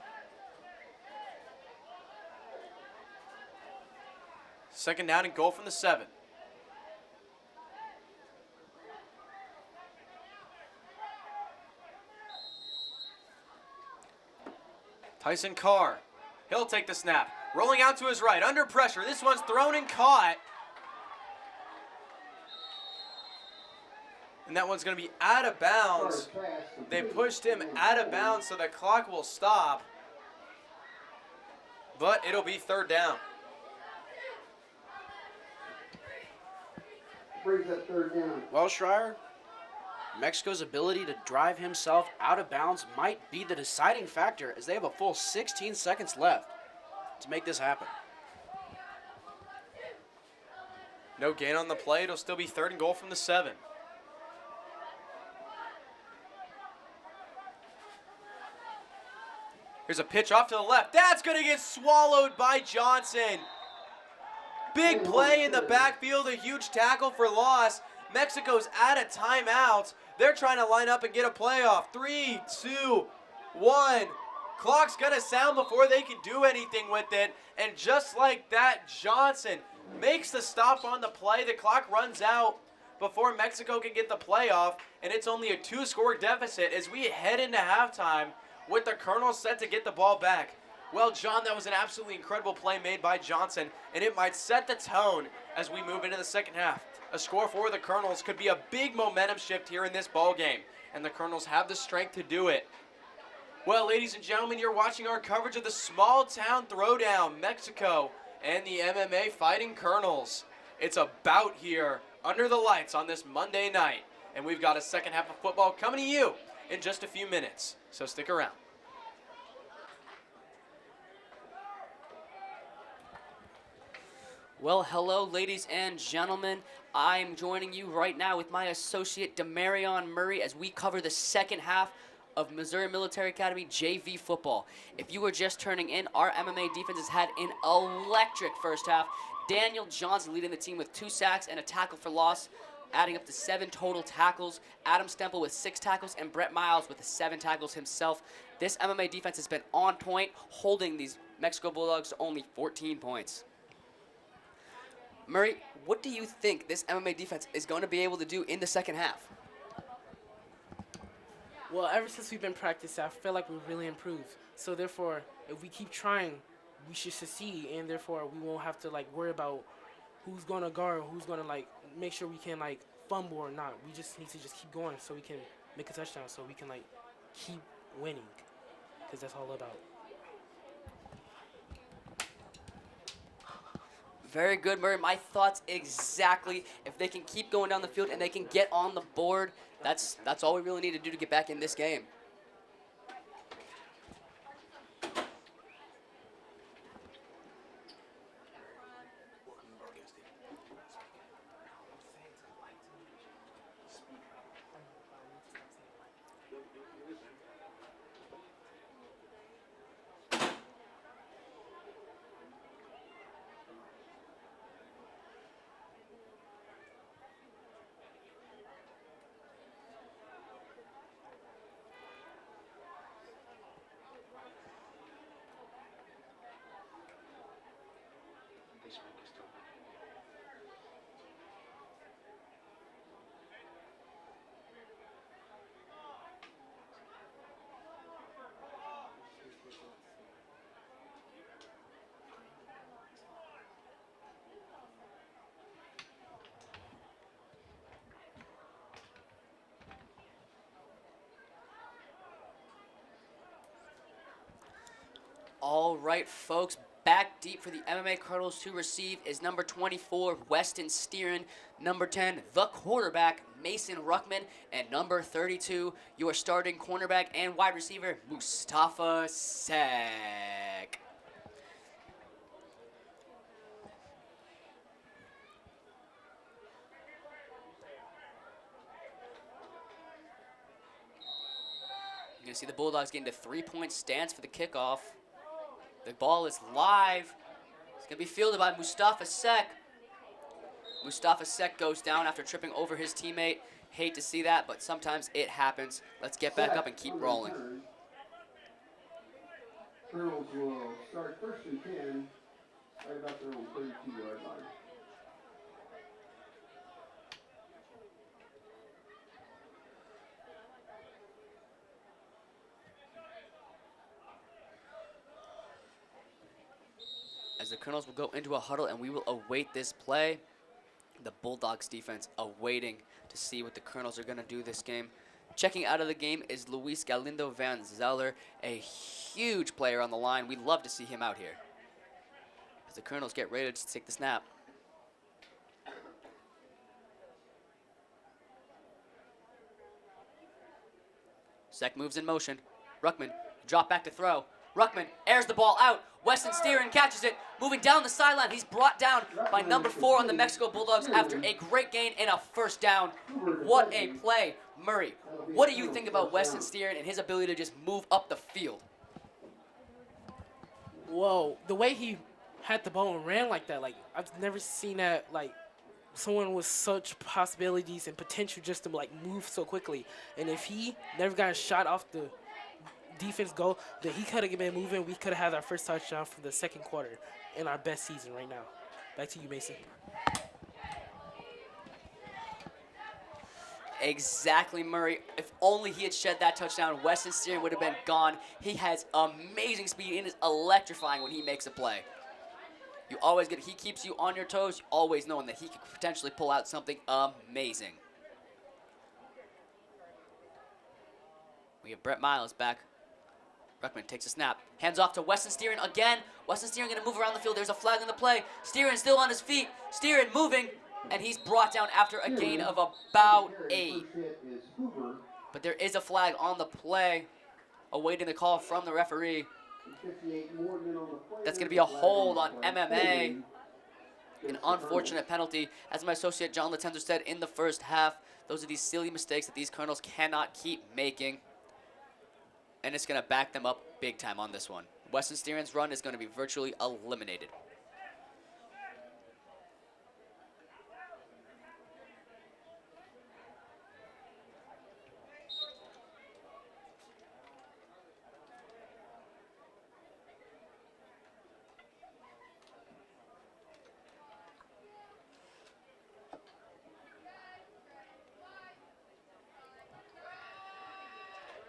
Speaker 1: Second down and goal from the 7. Tyson Carr, he'll take the snap. Rolling out to his right, under pressure. This one's thrown and caught. And that one's going to be out of bounds. They pushed him out of bounds, so the clock will stop. But it'll be third down.
Speaker 3: Brings up third down.
Speaker 2: Well, Schreier, Mexico's ability to drive himself out of bounds might be the deciding factor as they have a full 16 seconds left to make this happen.
Speaker 1: No gain on the play. It'll still be third and goal from the 7. Here's a pitch off to the left. That's going to get swallowed by Johnson. Big play in the backfield, a huge tackle for loss. Mexico's out of timeouts. They're trying to line up and get a playoff. 3, 2, 1. Clock's going to sound before they can do anything with it. And just like that, Johnson makes the stop on the play. The clock runs out before Mexico can get the playoff. And it's only a 2-score deficit as we head into halftime with the Colonels set to get the ball back. Well, John, that was an absolutely incredible play made by Johnson, and it might set the tone as we move into the second half. A score for the Colonels could be a big momentum shift here in this ball game, and the Colonels have the strength to do it. Well, ladies and gentlemen, you're watching our coverage of the small town throwdown, Mexico and the MMA Fighting Colonels. It's a bout here under the lights on this Monday night, and we've got a second half of football coming to you in just a few minutes, so stick around.
Speaker 4: Well, hello, ladies and gentlemen. I'm joining you right now with my associate, Demarion Murray, as we cover the second half of Missouri Military Academy JV football. If you were just turning in, our MMA defense has had an electric first half. Daniel Johnson leading the team with 2 sacks and a tackle for loss, adding up to 7 total tackles. Adam Stempel with 6 tackles, and Brett Miles with 7 tackles himself. This MMA defense has been on point, holding these Mexico Bulldogs to only 14 points. Murray, what do you think this MMA defense is going to be able to do in the second half?
Speaker 5: Well, ever since we've been practicing, I feel like we've really improved. So therefore, if we keep trying, we should succeed, and therefore we won't have to worry about who's going to guard, who's going to make sure we can fumble or not. We just need to just keep going so we can make a touchdown, so we can keep winning, because that's all about.
Speaker 4: Very good, Murray. My thoughts exactly. If they can keep going down the field and they can get on the board, that's all we really need to do to get back in this game. All right, folks, back deep for the MMA Colonels to receive is number 24, Weston Steeren, number 10, the quarterback, Mason Ruckman, and number 32, your starting cornerback and wide receiver, Mustafa Sek. You're going to see the Bulldogs get into 3-point stance for the kickoff. The ball is live. It's going to be fielded by Mustafa Sek. Mustafa Sek goes down after tripping over his teammate. Hate to see that, but sometimes it happens. Let's get back up and keep rolling.
Speaker 3: Colonels will start first and 10 right about their own 32-yard line.
Speaker 4: As the Colonels will go into a huddle and we will await this play. The Bulldogs defense awaiting to see what the Colonels are going to do this game. Checking out of the game is Luis Galindo Van Zeller, a huge player on the line. We'd love to see him out here. As the Colonels get ready to take the snap. Sek moves in motion. Ruckman, drop back to throw. Ruckman airs the ball out. Weston Steeren catches it. Moving down the sideline. He's brought down by number 4 on the Mexico Bulldogs after a great gain and a first down. What a play. Murray, what do you think about Weston Steeren and his ability to just move up the field?
Speaker 5: Whoa, the way he had the ball and ran like that, like I've never seen that, like someone with such possibilities and potential just to like move so quickly. And if he never got shot off the defense goal, then he could have been moving. We could have had our first touchdown for the second quarter in our best season right now. Back to you, Mason.
Speaker 4: Exactly, Murray. If only he had shed that touchdown, Weston Steeren would have been gone. He has amazing speed and is electrifying when he makes a play. You always he keeps you on your toes, always knowing that he could potentially pull out something amazing. We have Brett Miles back. Ruckman takes a snap. Hands off to Weston Steeren again. Weston Steeren going to move around the field. There's a flag on the play. Steeren still on his feet. Steeren moving. And he's brought down after a gain of about 8. But there is a flag on the play, awaiting the call from the referee. That's going to be a hold on MMA. An unfortunate penalty. As my associate John Latenzer said in the first half, those are these silly mistakes that these Colonels cannot keep making. And it's going to back them up big time on this one. Weston Steeren's run is going to be virtually eliminated.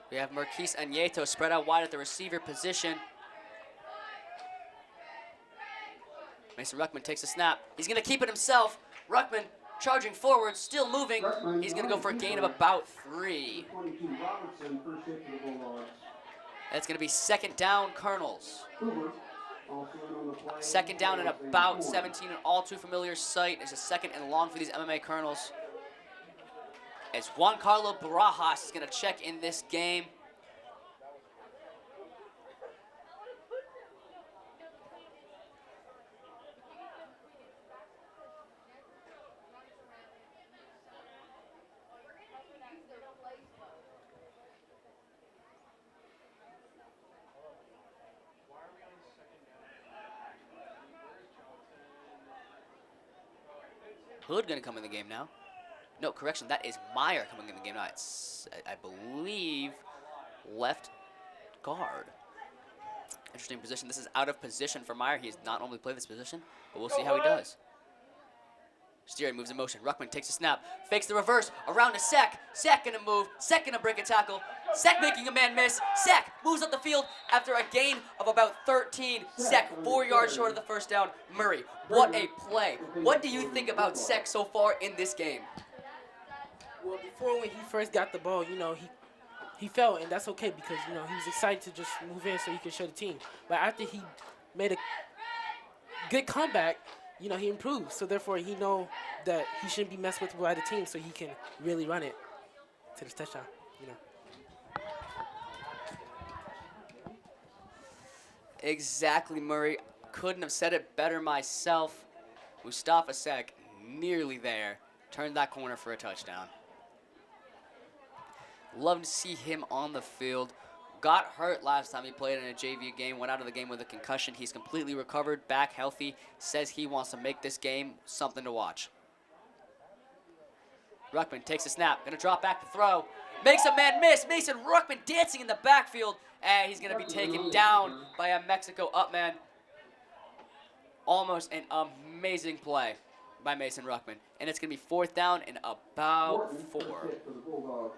Speaker 4: We have Marquise Anieto spread out wide at the receiver position. Mason Ruckman takes a snap. He's going to keep it himself. Ruckman charging forward, still moving. He's going to go for a gain of about 3. That's going to be second down, Colonels. Second down and about 17, an all too familiar sight. It's a second and long for these MMA Colonels. As Juan Carlo Barajas is going to check in this game. Hood going to come in the game now. No, correction, that is Meyer coming in the game now. It's, I believe, left guard. Interesting position. This is out of position for Meyer. He has not normally played this position, but we'll see how he does. Steeren moves in motion. Ruckman takes a snap, fakes the reverse, around to Sek. Sek gonna move, Sek gonna break a tackle. Sek making a man miss. Sek moves up the field after a gain of about 13. Sek 4 yards short of the first down. Murray, what a play. What do you think about Sek so far in this game?
Speaker 5: Well, before when he first got the ball, you know, he fell, and that's okay because, you know, he was excited to just move in so he could show the team. But after he made a good comeback, you know, he improved. So, therefore, he know that he shouldn't be messed with by the team so he can really run it to the touchdown, you know.
Speaker 4: Exactly, Murray. Couldn't have said it better myself. Mustafa Sek, nearly there. Turned that corner for a touchdown. Love to see him on the field. Got hurt last time he played in a JV game, went out of the game with a concussion. He's completely recovered, back healthy, says he wants to make this game something to watch. Ruckman takes a snap, gonna drop back to throw. Makes a man miss. Mason Ruckman dancing in the backfield, and he's gonna be taken down by a Mexico up man. Almost an amazing play by Mason Ruckman. And it's gonna be 4th down and about 4.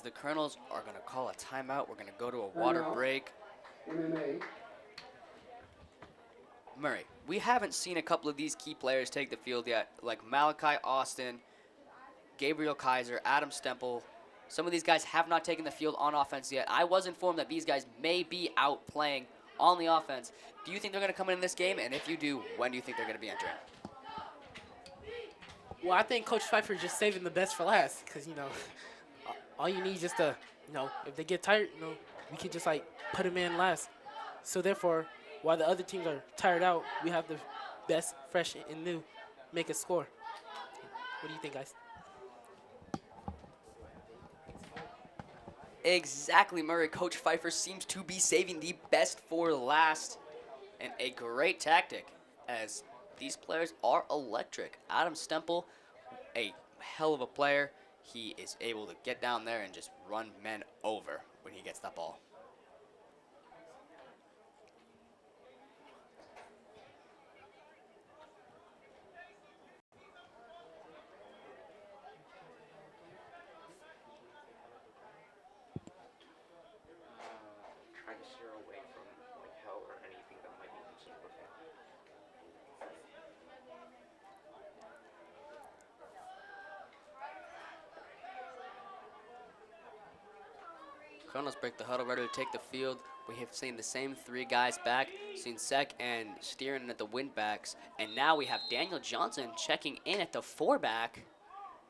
Speaker 4: as the Colonels are going to call a timeout. We're going to go to a water break.
Speaker 3: MMA.
Speaker 4: Murray, we haven't seen a couple of these key players take the field yet, like Malachi Austin, Gabriel Kaiser, Adam Stempel. Some of these guys have not taken the field on offense yet. I was informed that these guys may be out playing on the offense. Do you think they're going to come in this game? And if you do, when do you think they're going to be entering?
Speaker 5: Well, I think Coach Pfeiffer is just saving the best for last because, all you need is just to, if they get tired, we could just, put them in last. So, therefore, while the other teams are tired out, we have the best, fresh, and new make a score. What do you think, guys?
Speaker 4: Exactly, Murray. Coach Pfeiffer seems to be saving the best for last. And a great tactic, as these players are electric. Adam Stempel, a hell of a player. He is able to get down there and just run men over when he gets that ball.
Speaker 6: Trying to steer away from hell or anything that might be consumed with it.
Speaker 4: Colonels break the huddle, ready to take the field. We have seen the same three guys back, seen Sek and Steeren at the windbacks, and now we have Daniel Johnson checking in at the four-back.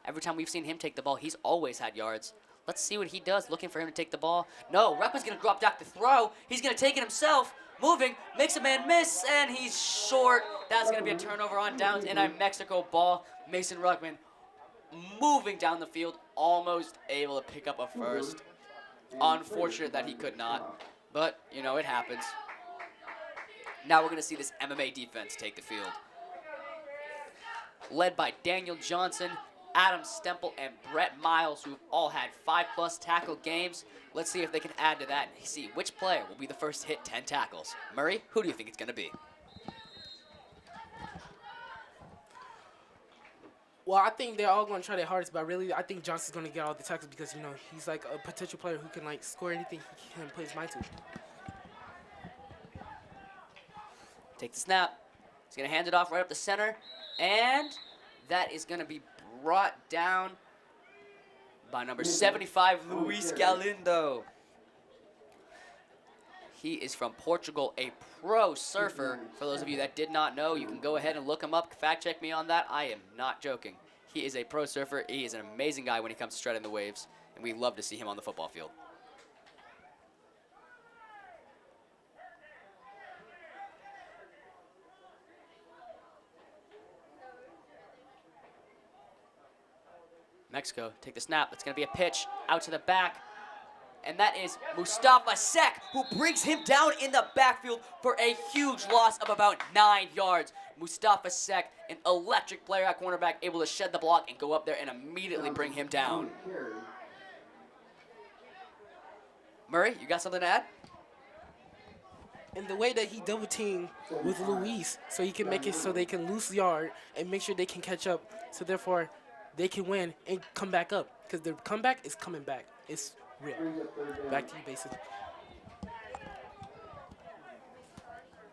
Speaker 4: Every time we've seen him take the ball, he's always had yards. Let's see what he does, looking for him to take the ball. No, Repa's going to drop back to throw. He's going to take it himself, moving, makes a man miss, and he's short. That's going to be a turnover on downs and a Mexico ball. Mason Ruckman moving down the field, almost able to pick up a first. Unfortunate that he could not, but, it happens. Now we're going to see this MMA defense take the field. Led by Daniel Johnson, Adam Stempel, and Brett Miles, who've all had 5+ tackle games. Let's see if they can add to that and see which player will be the first to hit 10 tackles. Murray, who do you think it's going to be?
Speaker 5: Well, I think they're all going to try their hardest, but really, I think Johnson's going to get all the tackles because, he's like a potential player who can, score anything he can put his mind to.
Speaker 4: Take the snap. He's going to hand it off right up the center, and that is going to be brought down by number 75, Luis Galindo. He is from Portugal, a pro surfer. For those of you that did not know, you can go ahead and look him up. Fact check me on that. I am not joking. He is a pro surfer. He is an amazing guy when he comes to shredding the waves, and we love to see him on the football field. Mexico take the snap. It's going to be a pitch out to the back. And that is Mustafa Sek, who brings him down in the backfield for a huge loss of about 9 yards. Mustafa Sek, an electric player at cornerback, able to shed the block and go up there and immediately bring him down. Murray, you got something to add?
Speaker 5: And the way that he double teamed with Luis so he can make it so they can lose yard and make sure they can catch up. So therefore, they can win and come back up. Because their comeback is coming back. It's real. Back to you, basically.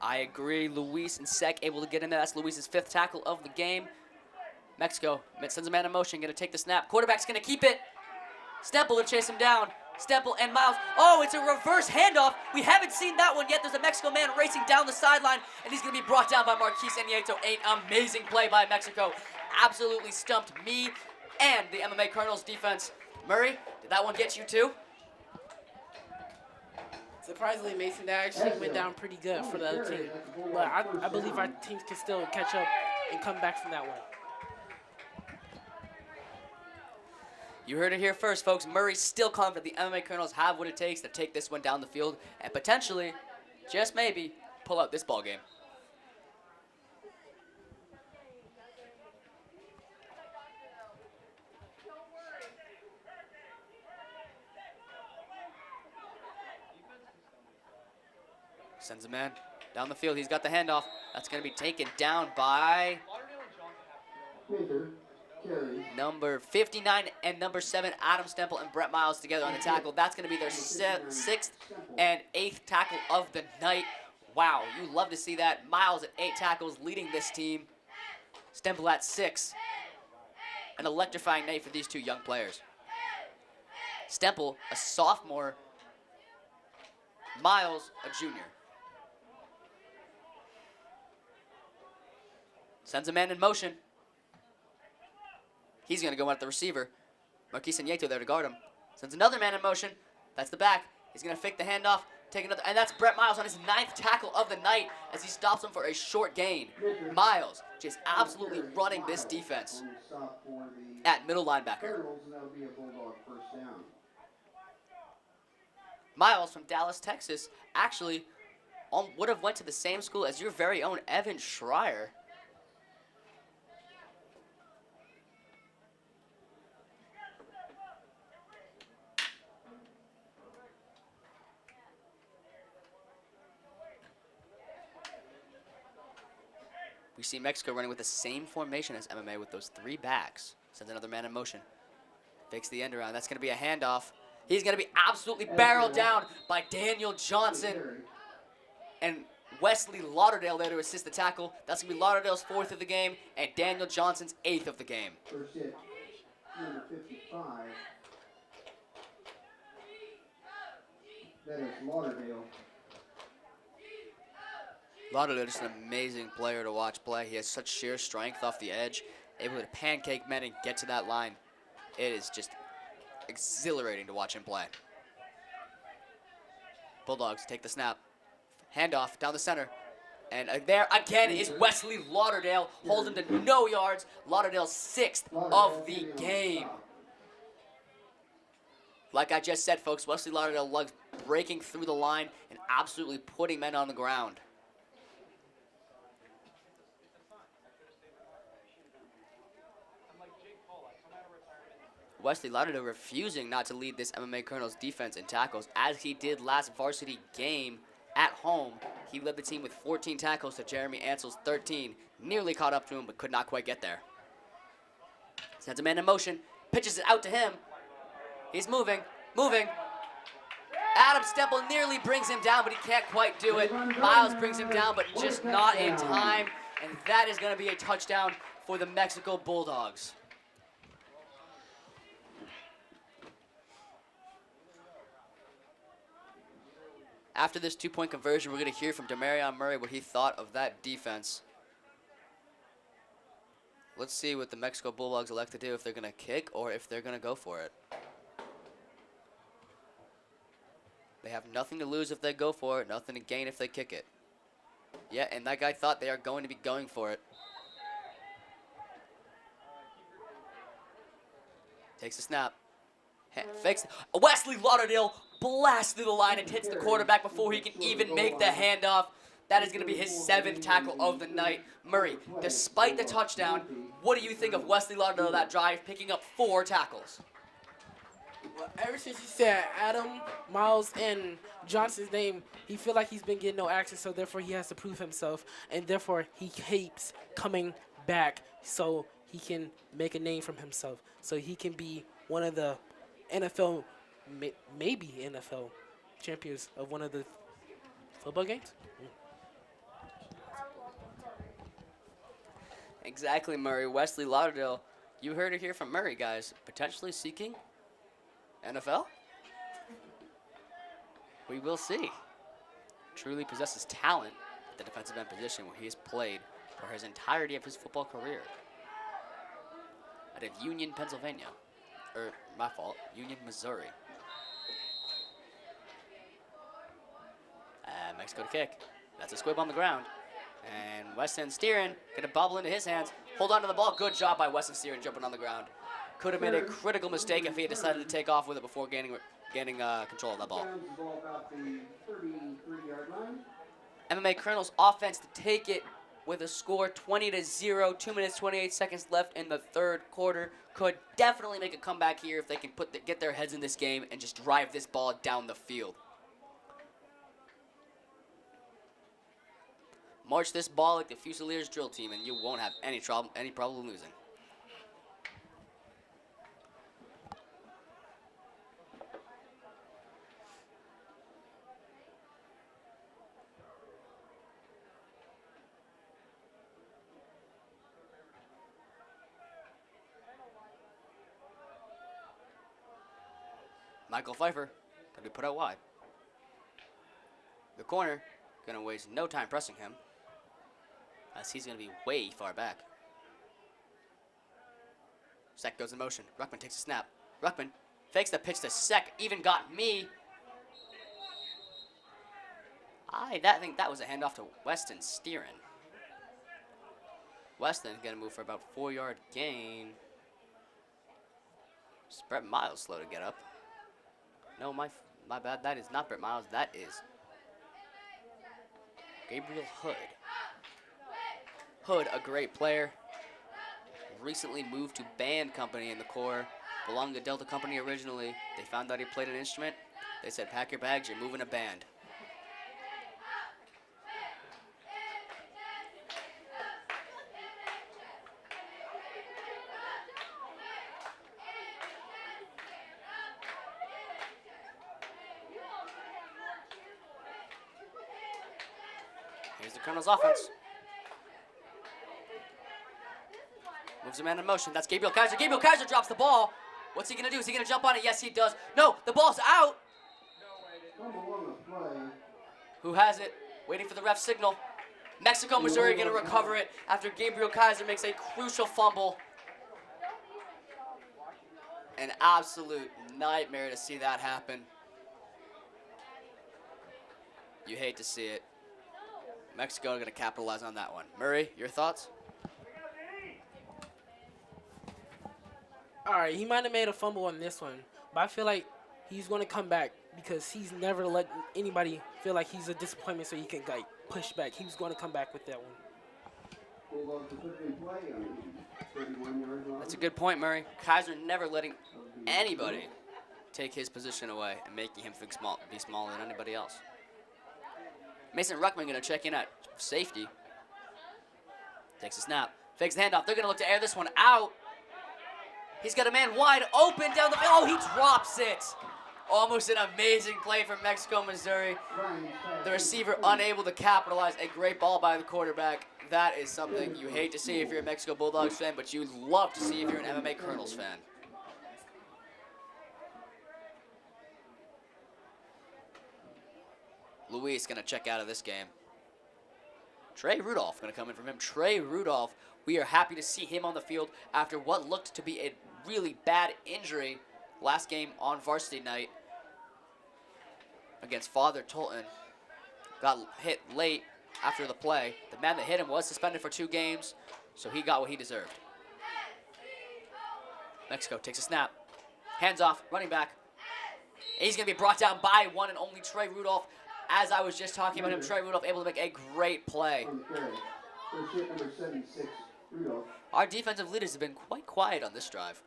Speaker 4: I agree. Luis and Sek able to get in there. That's Luis's 5th tackle of the game. Mexico sends a man in motion. Going to take the snap. Quarterback's going to keep it. Stempel to chase him down. Stempel and Miles. Oh, it's a reverse handoff. We haven't seen that one yet. There's a Mexico man racing down the sideline, and he's going to be brought down by Marquise Nieto. An amazing play by Mexico. Absolutely stumped me and the MMA Colonels defense. Murray, did that one get you too?
Speaker 5: Surprisingly, Mason, that actually went down pretty good for the other team. But I believe our teams can still catch up and come back from that one.
Speaker 4: You heard it here first, folks. Murray's still confident the MMA Colonels have what it takes to take this one down the field and potentially, just maybe, pull out this ball game. Sends a man down the field. He's got the handoff. That's going to be taken down by
Speaker 3: carries.
Speaker 4: Number 59 and number 7, Adam Stemple and Brett Miles together on the tackle. That's going to be their 6th and 8th tackle of the night. Wow, you love to see that. Miles at 8 tackles leading this team. Stemple at 6. An electrifying night for these two young players. Stemple, a sophomore. Miles, a junior. Sends a man in motion. He's going to go out at the receiver. Marquise Nieto there to guard him. Sends another man in motion. That's the back. He's going to fake the handoff. Take another, and that's Brett Miles on his 9th tackle of the night as he stops him for a short gain. Miles just absolutely running this defense
Speaker 3: On the stop for the
Speaker 4: at middle linebacker.
Speaker 3: Cardinals, and that'll be a Bulldog first down.
Speaker 4: Miles from Dallas, Texas, actually would have went to the same school as your very own Evan Schreier. We see Mexico running with the same formation as MMA with those 3 backs. Sends another man in motion. Fakes the end around. That's going to be a handoff. He's going to be absolutely barreled down by Daniel Johnson and Wesley Lauderdale there to assist the tackle. That's going to be Lauderdale's 4th of the game and Daniel Johnson's 8th of the game.
Speaker 3: First hit, number 55. That is Lauderdale.
Speaker 4: Lauderdale just an amazing player to watch play. He has such sheer strength off the edge, able to pancake men and get to that line. It is just exhilarating to watch him play. Bulldogs take the snap. Handoff down the center. And there again is Wesley Lauderdale, holding to no yards. Lauderdale's 6th of the game. Like I just said, folks, Wesley Lauderdale loves breaking through the line and absolutely putting men on the ground. Wesley Lauderdale refusing not to lead this MMA Colonel's defense in tackles, as he did last varsity game at home. He led the team with 14 tackles to Jeremy Ansel's 13. Nearly caught up to him, but could not quite get there. Sends a man in motion, pitches it out to him. He's moving. Adam Stemple nearly brings him down, but he can't quite do it. Miles brings him down, but just not in time. And that is going to be a touchdown for the Mexico Bulldogs. After this 2-point conversion, we're going to hear from Demarion Murray what he thought of that defense. Let's see what the Mexico Bulldogs elect to do, if they're going to kick or if they're going to go for it. They have nothing to lose if they go for it, nothing to gain if they kick it. Yeah, and that guy thought they are going to be going for it. Takes a snap. Fakes. Wesley Lauderdale blasts through the line and hits the quarterback before he can even make the handoff. That is going to be his 7th tackle of the night. Murray, despite the touchdown, what do you think of Wesley Lauderdale that drive, picking up 4 tackles?
Speaker 5: Well, ever since he said Adam, Miles, and Johnson's name, he feel like he's been getting no action, so therefore he has to prove himself, and therefore he keeps coming back so he can make a name for himself, so he can be one of the NFL, maybe NFL champions of one of the football games.
Speaker 4: Exactly, Murray. Wesley Lauderdale, you heard it here from Murray, guys. Potentially seeking NFL? We will see. Truly possesses talent at the defensive end position where he has played for his entirety of his football career. Out of Union, Pennsylvania. My fault, Union, Missouri. Mexico to kick. That's a squib on the ground. And Weston Steeren gonna bobble into his hands. Hold on to the ball. Good job by Weston Steeren jumping on the ground. Could have made a critical mistake if he had decided to take off with it before gaining control of that ball.
Speaker 3: About the 33-yard line.
Speaker 4: MMA Colonel's offense to take it with a score 20-0, 2 minutes 28 seconds left in the 3rd quarter. Could definitely make a comeback here if they can get their heads in this game and just drive this ball down the field. March this ball like the Fusiliers drill team, and you won't have any problem losing. Michael Pfeiffer going to be put out wide. The corner going to waste no time pressing him, as he's going to be way far back. Sek goes in motion. Ruckman takes a snap. Ruckman fakes the pitch to Sek. Even got me. I think that was a handoff to Weston Steeran. Weston going to move for about 4-yard gain. Is Brett Miles slow to get up? No, my bad. That is not Brett Miles. That is Gabriel Hood. Hood, a great player. Recently moved to band company in the Corps. Belonged to Delta Company originally. They found out he played an instrument. They said, pack your bags, you're moving a band. Here's the Colonel's offense. Moves a man in motion. That's Gabriel Kaiser. Gabriel Kaiser drops the ball. What's he going to do? Is he going to jump on it? Yes, he does. No, the ball's out. Who has it? Waiting for the ref signal. Mexico, Missouri going to recover it after Gabriel Kaiser makes a crucial fumble. An absolute nightmare to see that happen. You hate to see it. Mexico going to capitalize on that one. Murray, your thoughts?
Speaker 5: All right, he might have made a fumble on this one, but I feel like he's going to come back because he's never let anybody feel like he's a disappointment so he can like push back. He was going to come back with that one.
Speaker 4: That's a good point, Murray. Kaiser never letting anybody take his position away and making him think be smaller than anybody else. Mason Ruckman going to check in at safety. Takes a snap. Fakes the handoff. They're going to look to air this one out. He's got a man wide open down the field. Oh, he drops it. Almost an amazing play from Mexico, Missouri. The receiver unable to capitalize. A great ball by the quarterback. That is something you hate to see if you're a Mexico Bulldogs fan, but you love to see if you're an MMA Colonels fan. Luis going to check out of this game. Trey Rudolph going to come in from him. Trey Rudolph, we are happy to see him on the field after what looked to be a really bad injury last game on varsity night against Father Tolton. Got hit late after the play. The man that hit him was suspended for 2 games, so he got what he deserved. Mexico takes a snap. Hands off, running back. He's going to be brought down by one and only Trey Rudolph. As I was just talking about him, Trey Rudolph able to make a great play. Our defensive leaders have been quite quiet on this drive.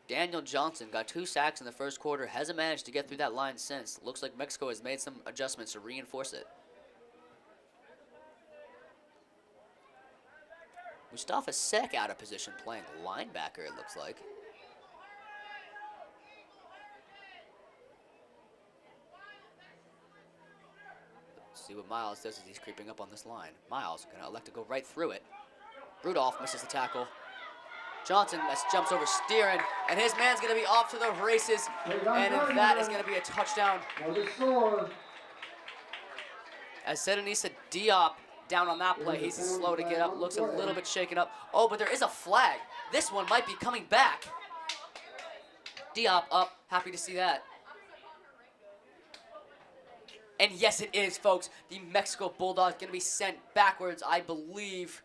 Speaker 4: Daniel Johnson got 2 sacks in the first quarter, hasn't managed to get through that line since. Looks like Mexico has made some adjustments to reinforce it. Mustafa Sek out of position playing linebacker, it looks like. Let's see what Miles does as he's creeping up on this line. Miles going to elect to go right through it. Rudolph misses the tackle. Johnson jumps over Steeran, and his man's going to be off to the races, and that is going to be a touchdown. As Sedenisa Diop down on that play, he's slow to get up, looks a little bit shaken up. Oh, but there is a flag. This one might be coming back. Diop up, happy to see that. And yes, it is, folks. The Mexico Bulldogs going to be sent backwards, I believe,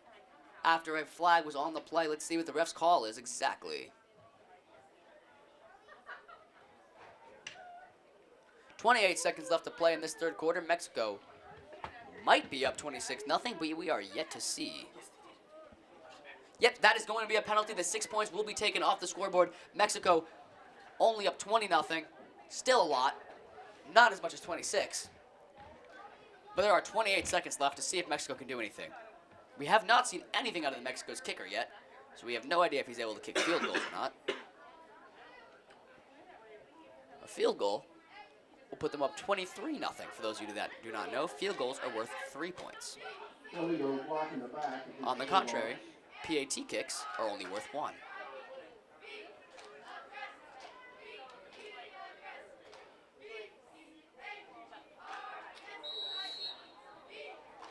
Speaker 4: after a flag was on the play. Let's see what the ref's call is exactly. 28 seconds left to play in this third quarter. Mexico might be up 26-0, but we are yet to see. Yep, that is going to be a penalty. The 6 points will be taken off the scoreboard. Mexico only up 20-0. Still a lot. Not as much as 26. But there are 28 seconds left to see if Mexico can do anything. We have not seen anything out of Mexico's kicker yet, so we have no idea if he's able to kick field goals or not. A field goal will put them up 23-0. For those of you that do not know, field goals are worth 3 points. On the contrary, PAT kicks are only worth 1.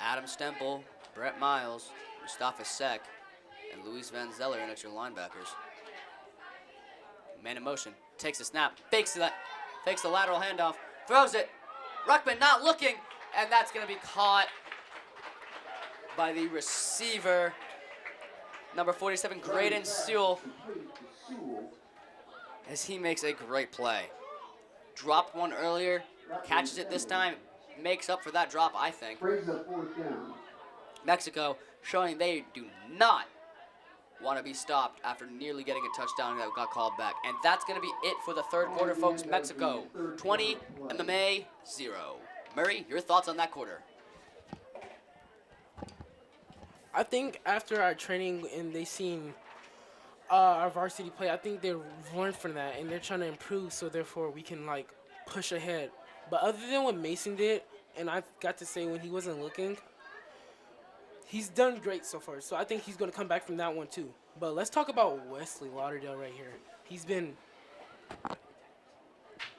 Speaker 4: Adam Stempel, Brett Miles, Mustafa Sek, and Luis Van Zeller in at your linebackers. Man in motion, takes the snap, fakes the lateral handoff, throws it. Ruckman not looking, and that's going to be caught by the receiver, number 47, Graydon Sewell, as he makes a great play. Dropped one earlier, catches it this time, makes up for that drop, I think.
Speaker 3: Brings up fourth down.
Speaker 4: Mexico showing they do not want to be stopped after nearly getting a touchdown that got called back. And that's going to be it for the third quarter, folks. Mexico 20, MMA 0. Murray, your thoughts on that quarter?
Speaker 5: I think after our training and they seen our varsity play, I think they've learned from that and they're trying to improve, so therefore we can like push ahead. But other than what Mason did, and I got to say when he wasn't looking, he's done great so far. So I think he's going to come back from that one too. But let's talk about Wesley Lauderdale right here. He's been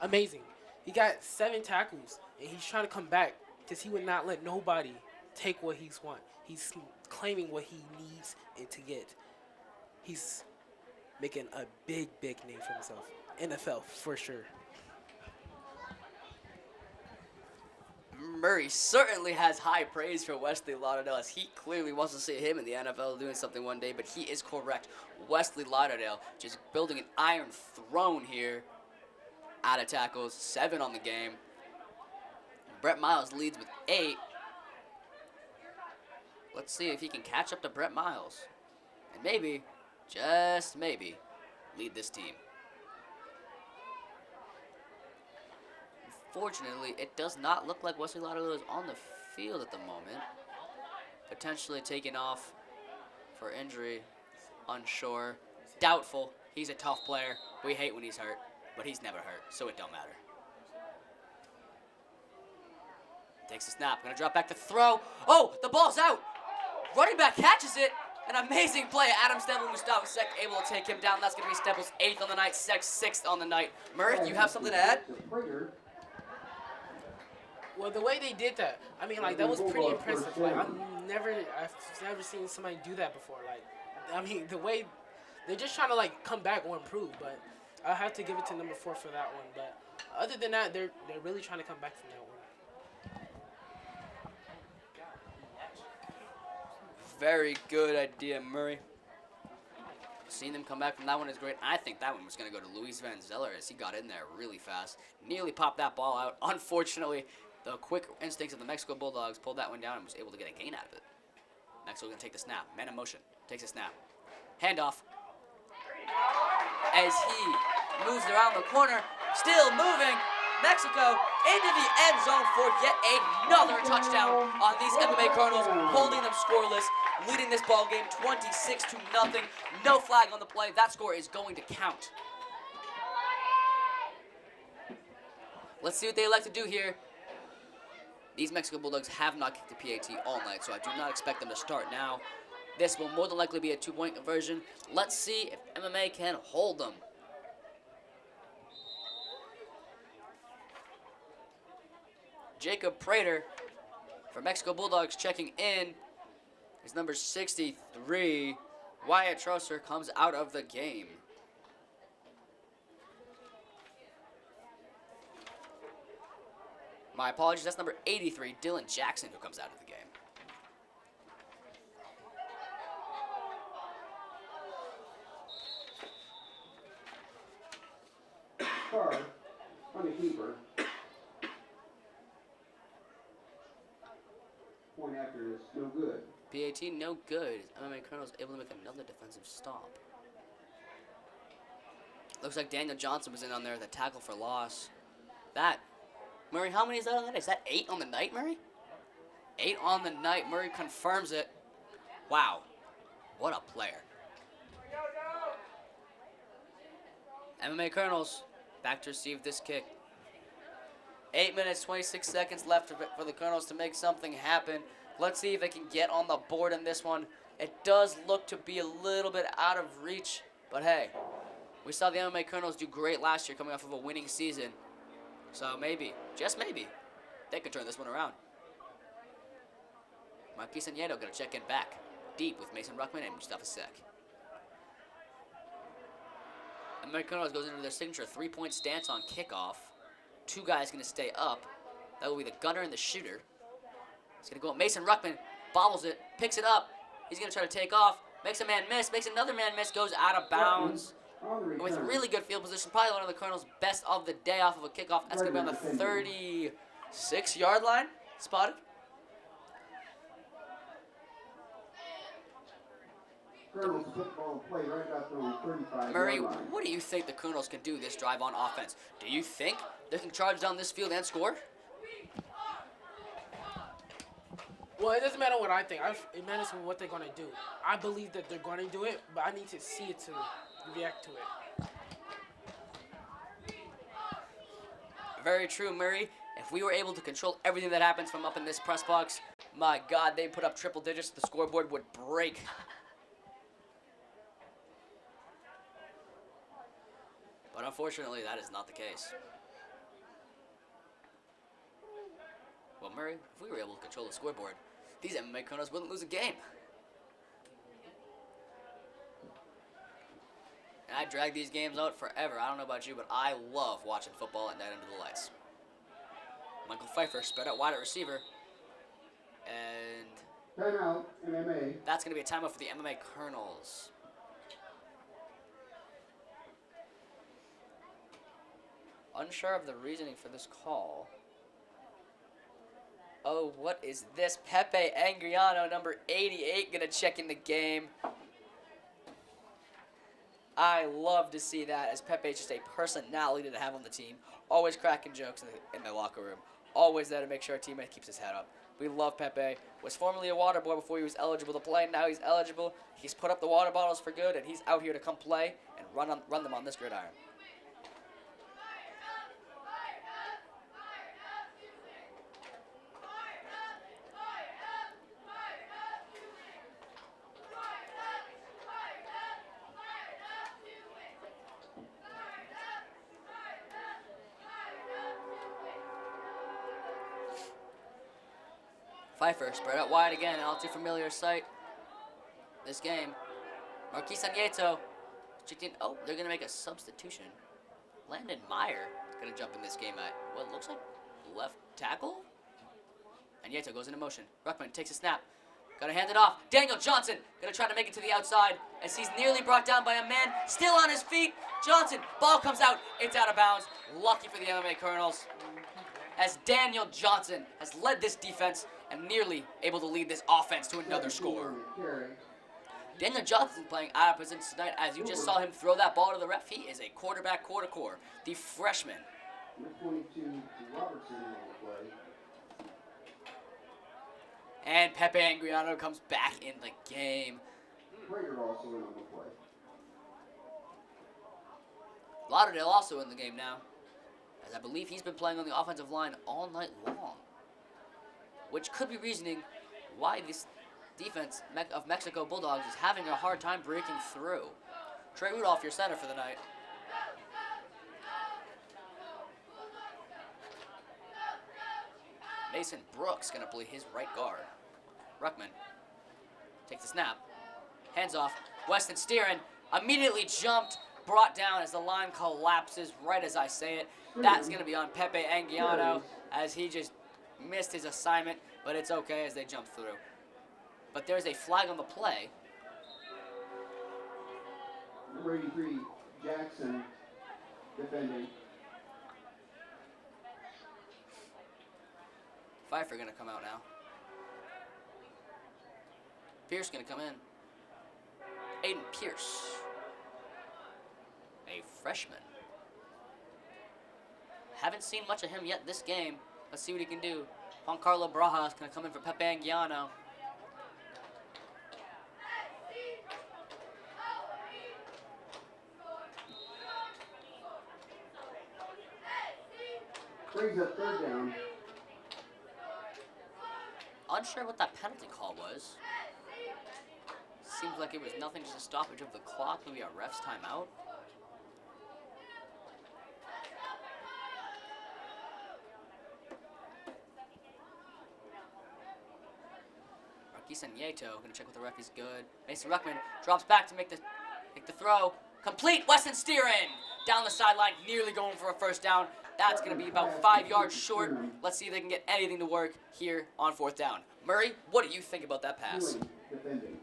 Speaker 5: amazing. He got 7 tackles, and he's trying to come back because he would not let nobody take what he's want. He's claiming what he needs and to get. He's making a big, big name for himself. NFL, for sure.
Speaker 4: Murray certainly has high praise for Wesley Lauderdale, as he clearly wants to see him in the NFL doing something one day, but he is correct. Wesley Lauderdale just building an iron throne here out of tackles, 7 on the game. Brett Miles leads with 8. Let's see if he can catch up to Brett Miles. And maybe, just maybe, lead this team. Unfortunately, it does not look like Wesley Lauderdale is on the field at the moment. Potentially taken off for injury, unsure, doubtful. He's a tough player. We hate when he's hurt, but he's never hurt, so it don't matter. Takes a snap, gonna drop back to throw. Oh, the ball's out. Running back catches it. An amazing play. Adam Stempel, Mustafa Sek able to take him down. That's gonna be Stempel's 8th on the night, Sek's 6th on the night. Murray, you have something to add?
Speaker 5: Well, the way they did that, I mean, like, that was pretty impressive. Like, I've never seen somebody do that before. Like, I mean, the way they're just trying to like come back or improve. But I have to give it to number 4 for that one. But other than that, they're really trying to come back from that one.
Speaker 4: Very good idea, Murray. Seeing them come back from that one is great. I think that one was going to go to Luis Van Zeller as he got in there really fast. Nearly popped that ball out. Unfortunately, the quick instincts of the Mexico Bulldogs pulled that one down and was able to get a gain out of it. Mexico going to take the snap. Man in motion. Takes a snap. Handoff. As he moves around the corner. Still moving. Mexico into the end zone for yet another touchdown on these MMA Colonels, holding them scoreless, leading this ball game 26-0. No flag on the play. That score is going to count. Let's see what they elect to do here. These Mexico Bulldogs have not kicked the PAT all night, so I do not expect them to start now. This will more than likely be a 2-point conversion. Let's see if MMA can hold them. Jacob Prater for Mexico Bulldogs checking in. His number 63. Wyatt Trosser comes out of the game. My apologies, that's number 83, Dylan Jackson, who comes out of the game.
Speaker 3: Card on the keeper. Point after is no good.
Speaker 4: PAT no good. MMA Colonel's able to make another defensive stop. Looks like Daniel Johnson was in on there, the tackle for loss. That, Murray, how many is that on the night? Is that 8 on the night, Murray? 8 on the night. Murray confirms it. Wow. What a player. MMA Colonels back to receive this kick. 8 minutes, 26 seconds left for the Colonels to make something happen. Let's see if they can get on the board in this one. It does look to be a little bit out of reach, but hey, we saw the MMA Colonels do great last year coming off of a winning season. So maybe, just maybe, they could turn this one around. Marquis Nieto going to check in back. Deep with Mason Ruckman and Mustafa Sek. Americanos goes into their signature 3-point stance on kickoff. 2 guys going to stay up. That will be the gunner and the shooter. He's going to go up. Mason Ruckman bobbles it, picks it up. He's going to try to take off. Makes a man miss, makes another man miss, goes out of bounds. With really good field position, probably one of the Colonels' best of the day off of a kickoff. That's going to be on the 36-yard line. Spotted. Murray, what do you think the Colonels can do this drive on offense? Do you think they can charge down this field and score?
Speaker 5: Well, it doesn't matter what I think. It matters what they're going to do. I believe that they're going to do it, but I need to see it to react to it.
Speaker 4: Very true, Murray. If we were able to control everything that happens from up in this press box, my God, they'd put up triple digits. The scoreboard would break. But unfortunately, that is not the case. Well, Murray, if we were able to control the scoreboard, these MMA Colonels wouldn't lose a game. And I drag these games out forever. I don't know about you, but I love watching football at night under the lights. Michael Pfeiffer spread out wide at receiver. And
Speaker 3: timeout, MMA.
Speaker 4: That's going to be a timeout for the MMA Colonels. Unsure of the reasoning for this call. Oh, what is this? Pepe Angriano, number 88, going to check in the game. I love to see that, as Pepe is just a personality to have on the team. Always cracking jokes in the locker room. Always there to make sure our teammate keeps his head up. We love Pepe. Was formerly a water boy before he was eligible to play. Now he's eligible. He's put up the water bottles for good, and he's out here to come play and run them on this gridiron. Pfeiffer spread out wide again, all too familiar sight this game. Marquis Nieto checked in. Oh, they're going to make a substitution. Landon Meyer going to jump in this game at what looks like left tackle. And Nieto goes into motion. Ruckman takes a snap. Got to hand it off. Daniel Johnson going to try to make it to the outside as he's nearly brought down by a man still on his feet. Johnson, ball comes out. It's out of bounds. Lucky for the MMA Colonels, as Daniel Johnson has led this defense and nearly able to lead this offense to another score. Daniel Johnson playing out of position tonight, as you just saw him throw that ball to the ref. He is a quarterback core, the freshman. And Pepe Angriano comes back in the game. Lauderdale also in the game now, as I believe he's been playing on the offensive line all night long, which could be reasoning why this defense of Mexico Bulldogs is having a hard time breaking through. Trey Rudolph, your center for the night. Mason Brooks going to play his right guard. Ruckman takes the snap. Hands off. Weston Steeren immediately jumped, brought down as the line collapses right as I say it. That's going to be on Pepe Anguiano, as he just missed his assignment, but it's okay as they jump through. But there's a flag on the play.
Speaker 3: Number 83, Jackson, defending.
Speaker 4: Pfeiffer going to come out now. Pierce going to come in. Aiden Pierce, a freshman. Haven't seen much of him yet this game. Let's see what he can do. Juan Carlo Barajas going to come in for Pepe Anguiano.
Speaker 3: Brings up third down.
Speaker 4: Unsure what that penalty call was. Seems like it was nothing, just a stoppage of the clock, maybe a ref's timeout. Kisan Nieto gonna check with the ref. He's good. Mason Ruckman drops back to make the throw. Complete. Weston Steerin down the sideline, nearly going for a first down. That's gonna be about 5 yards short. Let's see if they can get anything to work here on 4th down. Murray, what do you think about that pass?
Speaker 3: Defending.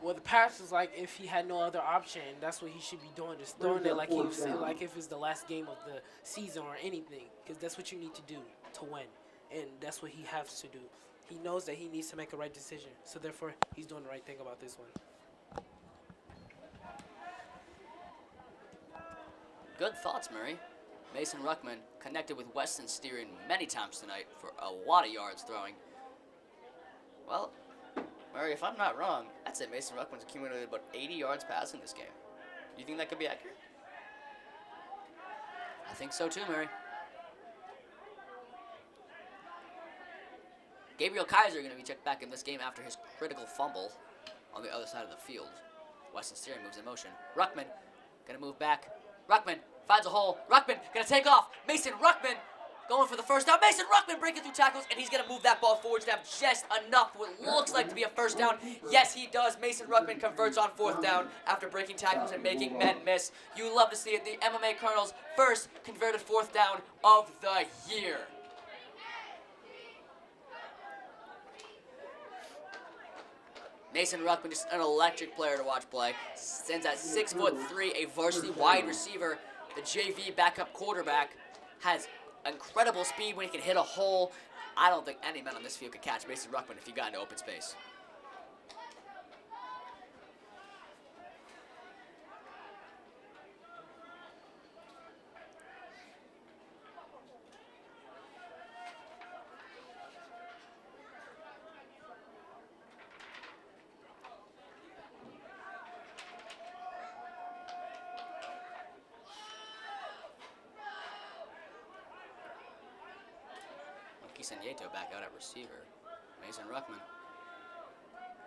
Speaker 5: Well, the pass is like if he had no other option, that's what he should be doing. Just throwing it like he was like if it's the last game of the season or anything, because that's what you need to do to win, and that's what he has to do. He knows that he needs to make a right decision, so therefore he's doing the right thing about this one.
Speaker 4: Good thoughts, Murray. Mason Ruckman connected with Weston Steerin many times tonight for a lot of yards throwing. Well, Murray, if I'm not wrong, I'd say Mason Ruckman's accumulated about 80 yards passing this game. Do you think that could be accurate? I think so too, Murray. Gabriel Kaiser going to be checked back in this game after his critical fumble on the other side of the field. Weston Steerin moves in motion. Ruckman going to move back. Ruckman finds a hole. Ruckman going to take off. Mason Ruckman going for the first down. Mason Ruckman breaking through tackles, and he's going to move that ball forward to have just enough, what looks like to be a first down. Yes, he does. Mason Ruckman converts on 4th down after breaking tackles and making men miss. You love to see it. The MMA Colonels' first converted 4th down of the year. Mason Ruckman, just an electric player to watch play. Stands at 6'3", a varsity wide receiver. The JV backup quarterback has incredible speed when he can hit a hole. I don't think any man on this field could catch Mason Ruckman if he got into open space. Nieto back out at receiver. Mason Ruckman.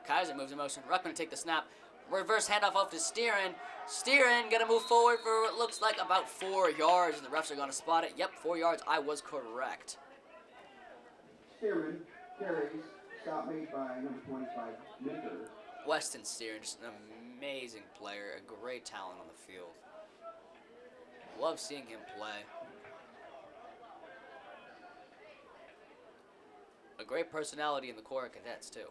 Speaker 4: Kaiser moves in motion. Ruckman to take the snap. Reverse handoff off to Steerin. Steerin gonna move forward for what looks like about 4 yards, and the refs are gonna spot it. Yep, 4 yards. I was correct.
Speaker 3: Steerin carries. Stop made by number 25, Minter.
Speaker 4: Weston Steerin, just an amazing player, a great talent on the field. Love seeing him play. A great personality in the Corps of Cadets, too.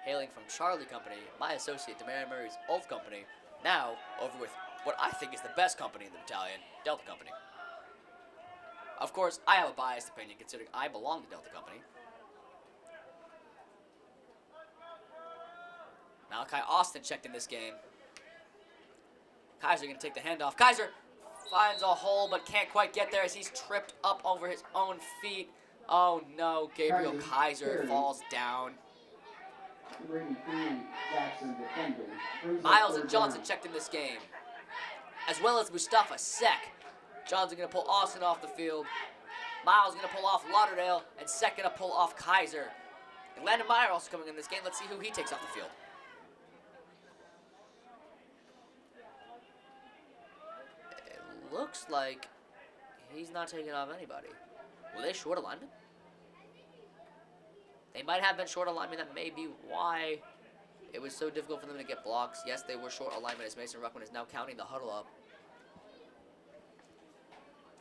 Speaker 4: Hailing from Charlie Company, my associate Demarion Murray's old company, now over with what I think is the best company in the battalion, Delta Company. Of course, I have a biased opinion considering I belong to Delta Company. Malachi Austin checked in this game. Kaiser going to take the handoff. Kaiser finds a hole but can't quite get there as he's tripped up over his own feet. Oh no, Gabriel Kaiser falls down. Miles and Johnson checked in this game, as well as Mustafa Sek. Johnson going to pull Austin off the field. Miles going to pull off Lauderdale, and Sek going to pull off Kaiser. And Landon Meyer also coming in this game. Let's see who he takes off the field. It looks like he's not taking off anybody. Were they short alignment? They might have been short alignment. That may be why it was so difficult for them to get blocks. Yes, they were short alignment as Mason Ruckman is now counting the huddle up.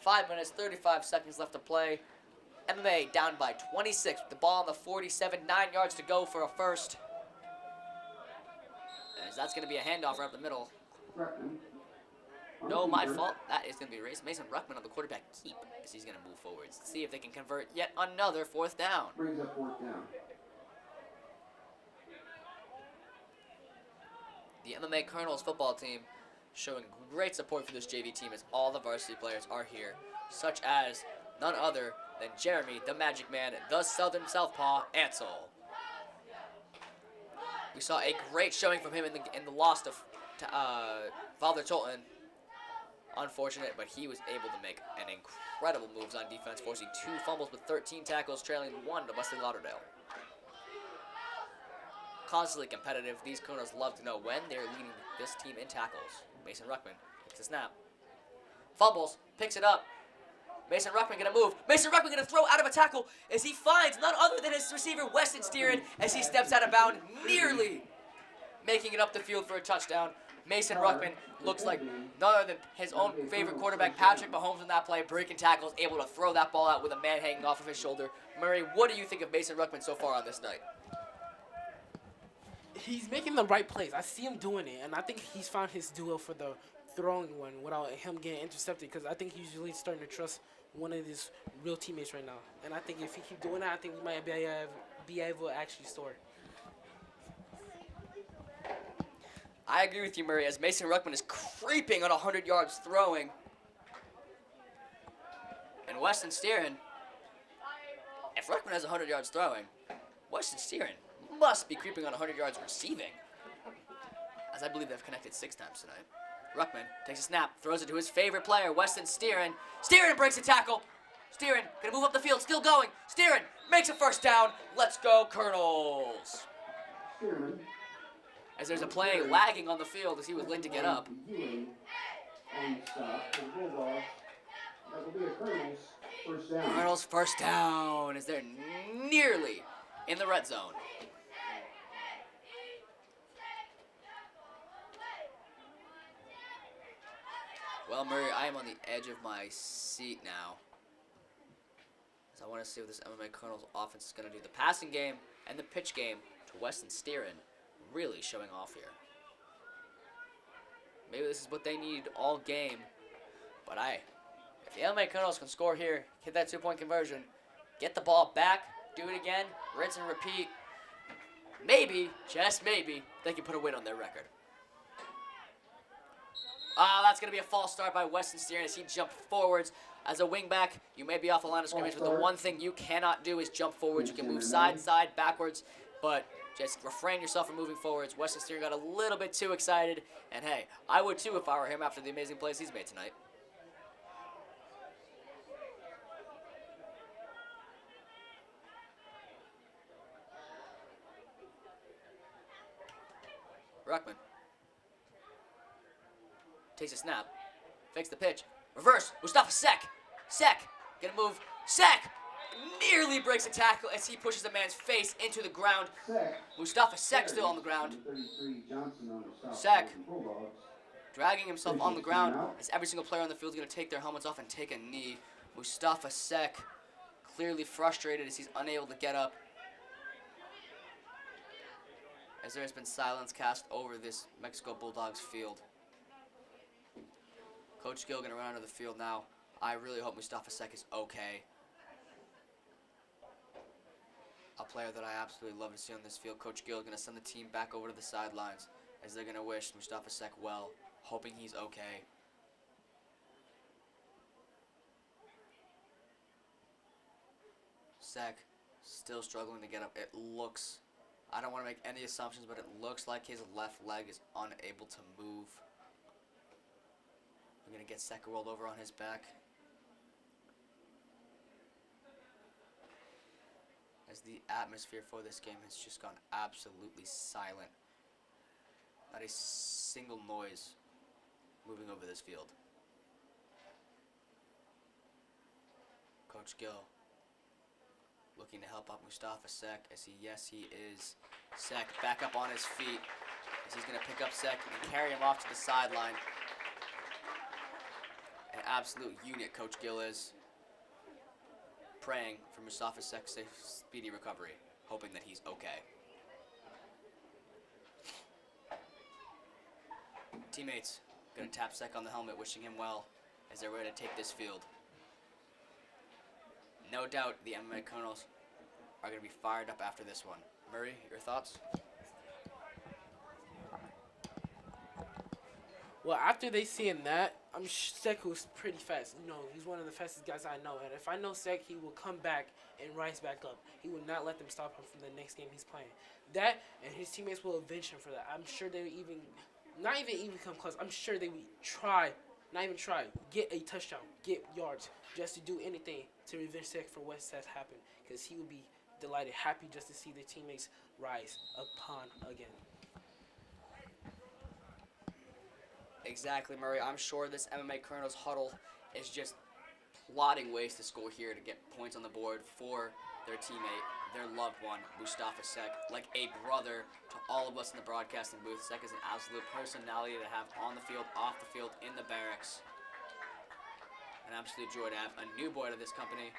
Speaker 4: 5 minutes, 35 seconds left to play. MMA down by 26 with the ball on the 47. 9 yards to go for a first. As that's going to be a handoff right up the middle. No, my fault. That is going to be erased. Mason Ruckman on the quarterback keep as he's going to move forwards. See if they can convert yet another 4th down.
Speaker 3: Brings up 4th down.
Speaker 4: The MMA Colonels football team showing great support for this JV team as all the varsity players are here, such as none other than Jeremy, the Magic Man, the Southern Southpaw, Ansel. We saw a great showing from him in the loss to Father Tolton. Unfortunate, but he was able to make an incredible moves on defense, forcing 2 fumbles with 13 tackles, trailing 1 to Wesley Lauderdale. Constantly competitive, these Colonels love to know when they're leading this team in tackles. Mason Ruckman takes the snap. Fumbles, picks it up. Mason Ruckman gonna move. Mason Ruckman gonna throw out of a tackle as he finds none other than his receiver, Weston Steeren, as he steps out of bounds, nearly making it up the field for a touchdown. Mason Ruckman looks like none other than his own favorite quarterback, Patrick Mahomes, on that play, breaking tackles, able to throw that ball out with a man hanging off of his shoulder. Murray, what do you think of Mason Ruckman so far on this night?
Speaker 5: He's making the right plays. I see him doing it, and I think he's found his duo for the throwing one without him getting intercepted, because I think he's really starting to trust one of his real teammates right now. And I think if he keep doing that, I think we might be able to actually score.
Speaker 4: I agree with you, Murray, as Mason Ruckman is creeping on 100 yards throwing. And Weston Steeren, if Ruckman has 100 yards throwing, Weston Steeren must be creeping on 100 yards receiving, as I believe they've connected 6 times tonight. Ruckman takes a snap, throws it to his favorite player, Weston Steeren. Steeren breaks a tackle. Steeren gonna move up the field, still going. Steeren makes a first down. Let's go, Colonels.
Speaker 3: Stearman.
Speaker 4: As there's a play lagging on the field as he was late to get up.
Speaker 3: Ewing on the stop for the Bulldogs. That will be a Colonel's first down.
Speaker 4: Colonels first down as they're nearly in the red zone. Well, Murray, I am on the edge of my seat now, as I want to see what this MMA Colonels offense is going to do. The passing game and the pitch game to Weston Steeren really showing off here. Maybe this is what they need all game, but if the MMA Colonels can score here, hit that 2-point conversion, get the ball back, do it again, rinse and repeat, maybe, just maybe, they can put a win on their record. That's going to be a false start by Weston Steeren as he jumped forwards. As a wingback, you may be off the line of scrimmage, but the one thing you cannot do is jump forwards. You can move side, backwards, but just refrain yourself from moving forwards. Weston Steeren got a little bit too excited, and hey, I would too if I were him after the amazing plays he's made tonight. Ruckman takes a snap, fakes the pitch, reverse, Mustafa Sek. Sek, gonna move, Sek nearly breaks a tackle as he pushes a man's face into the ground. Mustafa Sek still on the ground. Sek dragging himself on the ground as every single player on the field is gonna take their helmets off and take a knee. Mustafa Sek clearly frustrated as he's unable to get up, as there has been silence cast over this Mexico Bulldogs field. Coach Gill gonna run onto the field now. I really hope Mustafa Sek is okay. A player that I absolutely love to see on this field. Coach Gill gonna send the team back over to the sidelines as they're gonna wish Mustafa Sek well, hoping he's okay. Sek still struggling to get up. It looks, I don't want to make any assumptions, but it looks like his left leg is unable to move. We're going to get Sek rolled over on his back. As the atmosphere for this game has just gone absolutely silent. Not a single noise moving over this field. Coach Gill looking to help out Mustafa Sek as he is. Sek back up on his feet as he's going to pick up Sek and carry him off to the sideline. An absolute unit, Coach Gill is. Praying for Mustafa Sek's speedy recovery, hoping that he's okay. Teammates gonna tap Sek on the helmet, wishing him well as they're ready to take this field. No doubt the MMA Colonels are gonna be fired up after this one. Murray, your thoughts?
Speaker 5: Well, after they seeing that, Sek was pretty fast. You know, he's one of the fastest guys I know. And if I know Sek, he will come back and rise back up. He will not let them stop him from the next game he's playing. That, and his teammates will avenge him for that. I'm sure they would not even come close. I'm sure they would get a touchdown, get yards, just to do anything to revenge Sek for what has happened. Because he would be delighted, happy just to see their teammates rise upon again.
Speaker 4: Exactly, Murray. I'm sure this MMA Colonels huddle is just plotting ways to score here to get points on the board for their teammate, their loved one, Mustafa Sek, like a brother to all of us in the broadcasting booth. Sek is an absolute personality to have on the field, off the field, in the barracks. An absolute joy to have a new boy to this company.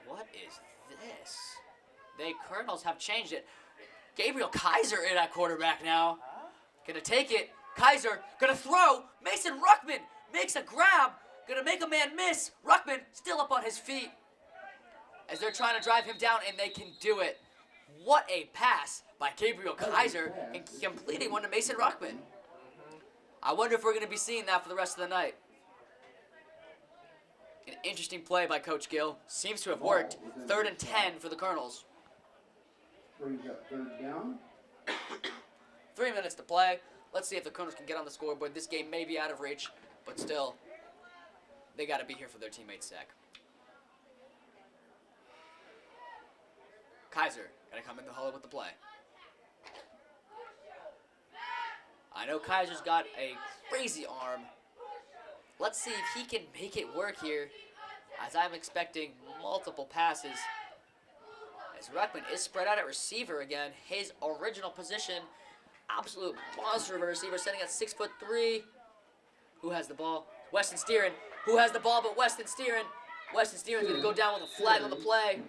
Speaker 4: What is this? The Colonels have changed it. Gabriel Kaiser in at quarterback now. Gonna take it. Kaiser gonna throw. Mason Ruckman makes a grab. Gonna make a man miss. Ruckman still up on his feet as they're trying to drive him down, and they can do it. What a pass by Gabriel Kaiser and completing one to Mason Ruckman. I wonder if we're gonna be seeing that for the rest of the night. An interesting play by Coach Gill. Seems to have worked. 3rd and 10 for the Colonels.
Speaker 3: Brings up 3rd down.
Speaker 4: 3 minutes to play. Let's see if the Colonels can get on the scoreboard. This game may be out of reach, but still, they got to be here for their teammate's sake. Kaiser gonna come in the huddle with the play. I know Kaiser's got a crazy arm. Let's see if he can make it work here, as I'm expecting multiple passes. As Ruckman is spread out at receiver again, his original position. Absolute monster of a receiver, sitting at 6'3". Who has the ball? Weston Steeren. Who has the ball but Weston Steeren? Weston Steeren's going to go down with a flag on the play.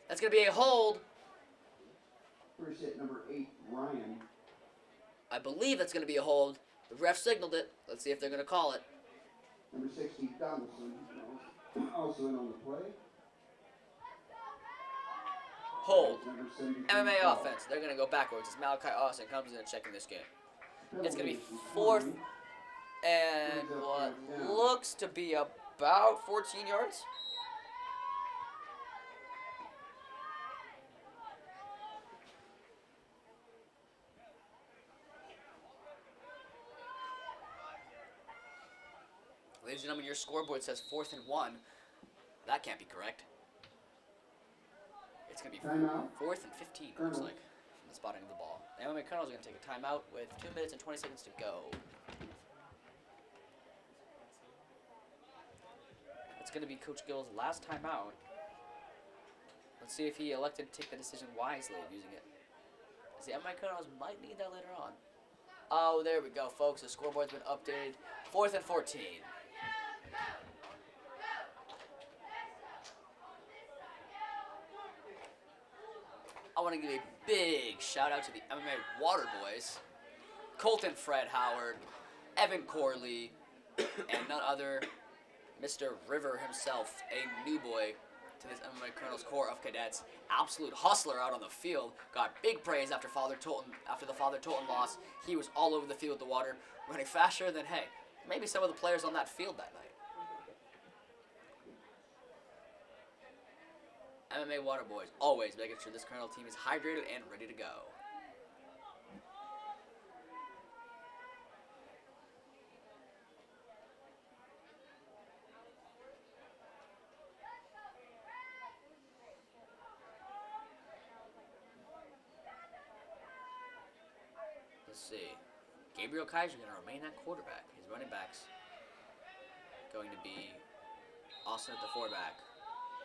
Speaker 4: That's going to be a hold.
Speaker 3: First hit, number 8, Ryan.
Speaker 4: I believe that's going to be a hold. The ref signaled it. Let's see if they're going to call it.
Speaker 3: Number 60, Donaldson, also in on the play.
Speaker 4: Hold.
Speaker 3: Number 73,
Speaker 4: MMA
Speaker 3: Paul.
Speaker 4: offense. They're going to go backwards as Malachi Austin comes in and checking this game. It's going to be 4th and what looks to be about 14 yards. Ladies and gentlemen, your scoreboard says 4th and 1. That can't be correct. It's going to be
Speaker 3: Timeout.
Speaker 4: 4th and 15, looks like, from the spotting of the ball. The MMA Colonels are going to take a timeout with 2 minutes and 20 seconds to go. It's going to be Coach Gill's last timeout. Let's see if he elected to take the decision wisely of using it. As the MMA Colonels might need that later on. Oh, there we go, folks. The scoreboard's been updated. 4th and 14. I want to give a big shout out to the MMA Water Boys, Colton Fred Howard, Evan Corley, and none other, Mr. River himself, a new boy to this MMA Colonel's Corps of Cadets. Absolute hustler out on the field. Got big praise after the Father Tolton loss. He was all over the field with the water, running faster than, hey, maybe some of the players on that field that night. MMA Water Boys, always making sure this Colonel team is hydrated and ready to go. Let's see. Gabriel Kaiser going to remain at quarterback. His running backs going to be Austin at the 4-back,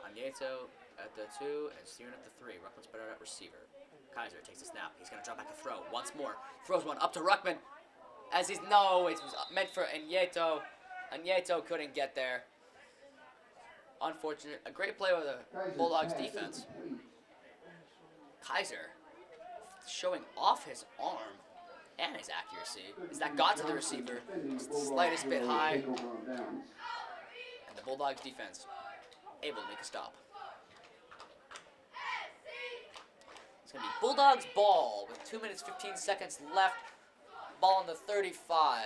Speaker 4: Anieto at the 2, and Steeren at the 3. Ruckman spread out at receiver. Kaiser takes a snap. He's going to drop back to throw once more. Throws one up to Ruckman. As he's, no, it was meant for Anieto. Anieto couldn't get there. Unfortunate. A great play with the Bulldogs defense. Kaiser showing off his arm and his accuracy. As that got to the receiver. Slightest bit high. And the Bulldogs defense able to make a stop. It's going to be Bulldogs ball with 2 minutes 15 seconds left. Ball in the 35.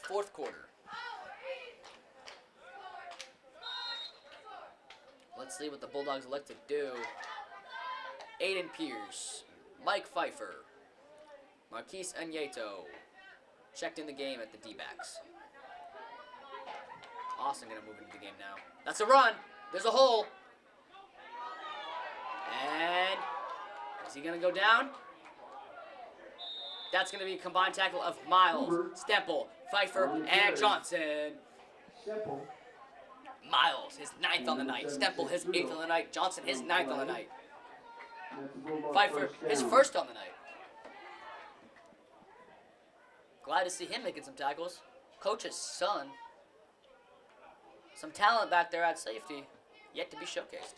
Speaker 4: 4th quarter. Let's see what the Bulldogs elect to do. Aiden Pierce, Mike Pfeiffer, Marquise Anieto checked in the game at the D-backs. Austin going to move into the game now. That's a run. There's a hole. And is he going to go down? That's going to be a combined tackle of Miles, Stemple, Pfeiffer, and Johnson.
Speaker 3: Stemple.
Speaker 4: Miles, his 9th on the night. Stemple, his 8th on the night. Johnson, his 9th on the night. Pfeiffer, his 1st on the night. Glad to see him making some tackles. Coach's son. Some talent back there at safety, yet to be showcased.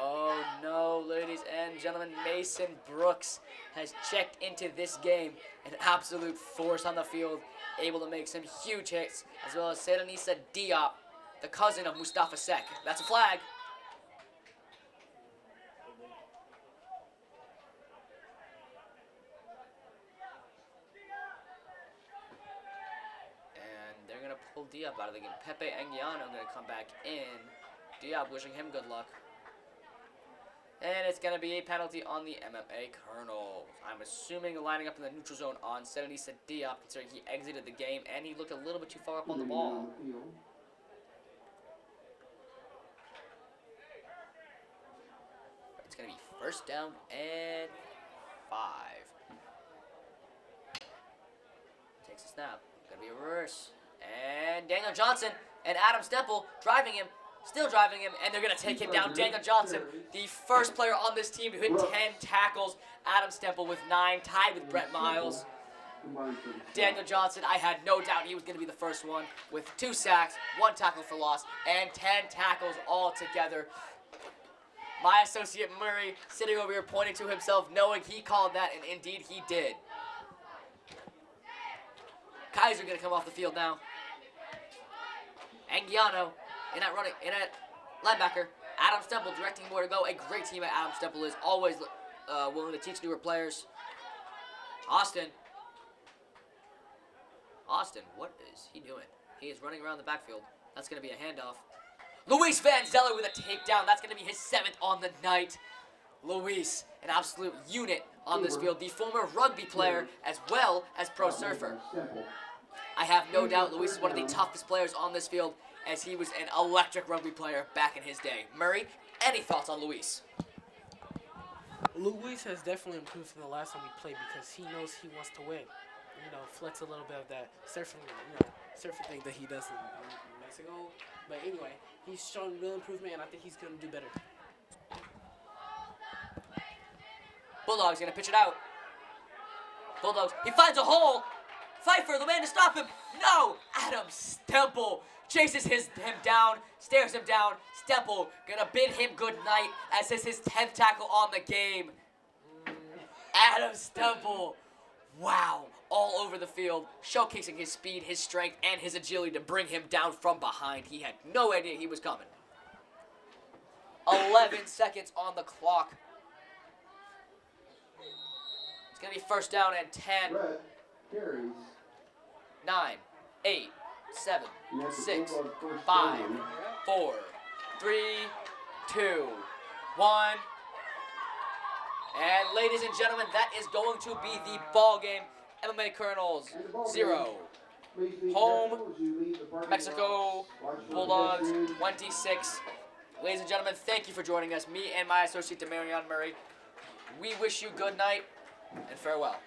Speaker 4: Oh no, ladies and gentlemen, Mason Brooks has checked into this game. An absolute force on the field, able to make some huge hits, as well as Serenisa Diop, the cousin of Mustafa Sek. That's a flag. And they're going to pull Diop out of the game. Pepe Anguiano going to come back in. Diop wishing him good luck. And it's going to be a penalty on the MMA Colonels. I'm assuming lining up in the neutral zone on Serenisa Diop, considering he exited the game and he looked a little bit too far up on the ball. It's going to be first down and 5. Takes a snap. Going to be a reverse. And Daniel Johnson and Adam Stemple driving him. Still driving him, and they're going to take him down. Daniel Johnson, the first player on this team to hit 10 tackles. Adam Stemple with 9, tied with Brett Miles. Daniel Johnson, I had no doubt he was going to be the first one with 2 sacks, 1 tackle for loss, and 10 tackles altogether. My associate Murray sitting over here pointing to himself, knowing he called that, and indeed he did. Kaiser going to come off the field now. Anguiano in at linebacker. Adam Stemple directing him where to go. A great team at Adam Stemple is always willing to teach newer players. Austin, what is he doing? He is running around the backfield. That's going to be a handoff. Luis Van Zeller with a takedown. That's going to be his 7th on the night. Luis, an absolute unit on this field. The former rugby player as well as pro surfer. I have no doubt Luis is one of the toughest players on this field, as he was an electric rugby player back in his day. Murray, any thoughts on Luis?
Speaker 5: Luis has definitely improved from the last time we played because he knows he wants to win. You know, flex a little bit of that surfing thing that he does in Mexico. But anyway, he's shown real improvement, and I think he's going to do better.
Speaker 4: Bulldogs going to pitch it out. Bulldogs, he finds a hole. Pfeiffer, the man to stop him. No, Adam Stemple chases him down, stares him down. Stemple gonna bid him good night as this is his 10th tackle on the game. Adam Stemple, wow, all over the field, showcasing his speed, his strength, and his agility to bring him down from behind. He had no idea he was coming. 11 seconds on the clock. It's gonna be first down and 10. 9, 8, 7, 6, 5, 4, 3, 2, 1. And ladies and gentlemen, that is going to be the ball game. MMA Colonels 0. Home Mexico Bulldogs 26. Ladies and gentlemen, thank you for joining us. Me and my associate Demarion Murray. We wish you good night and farewell.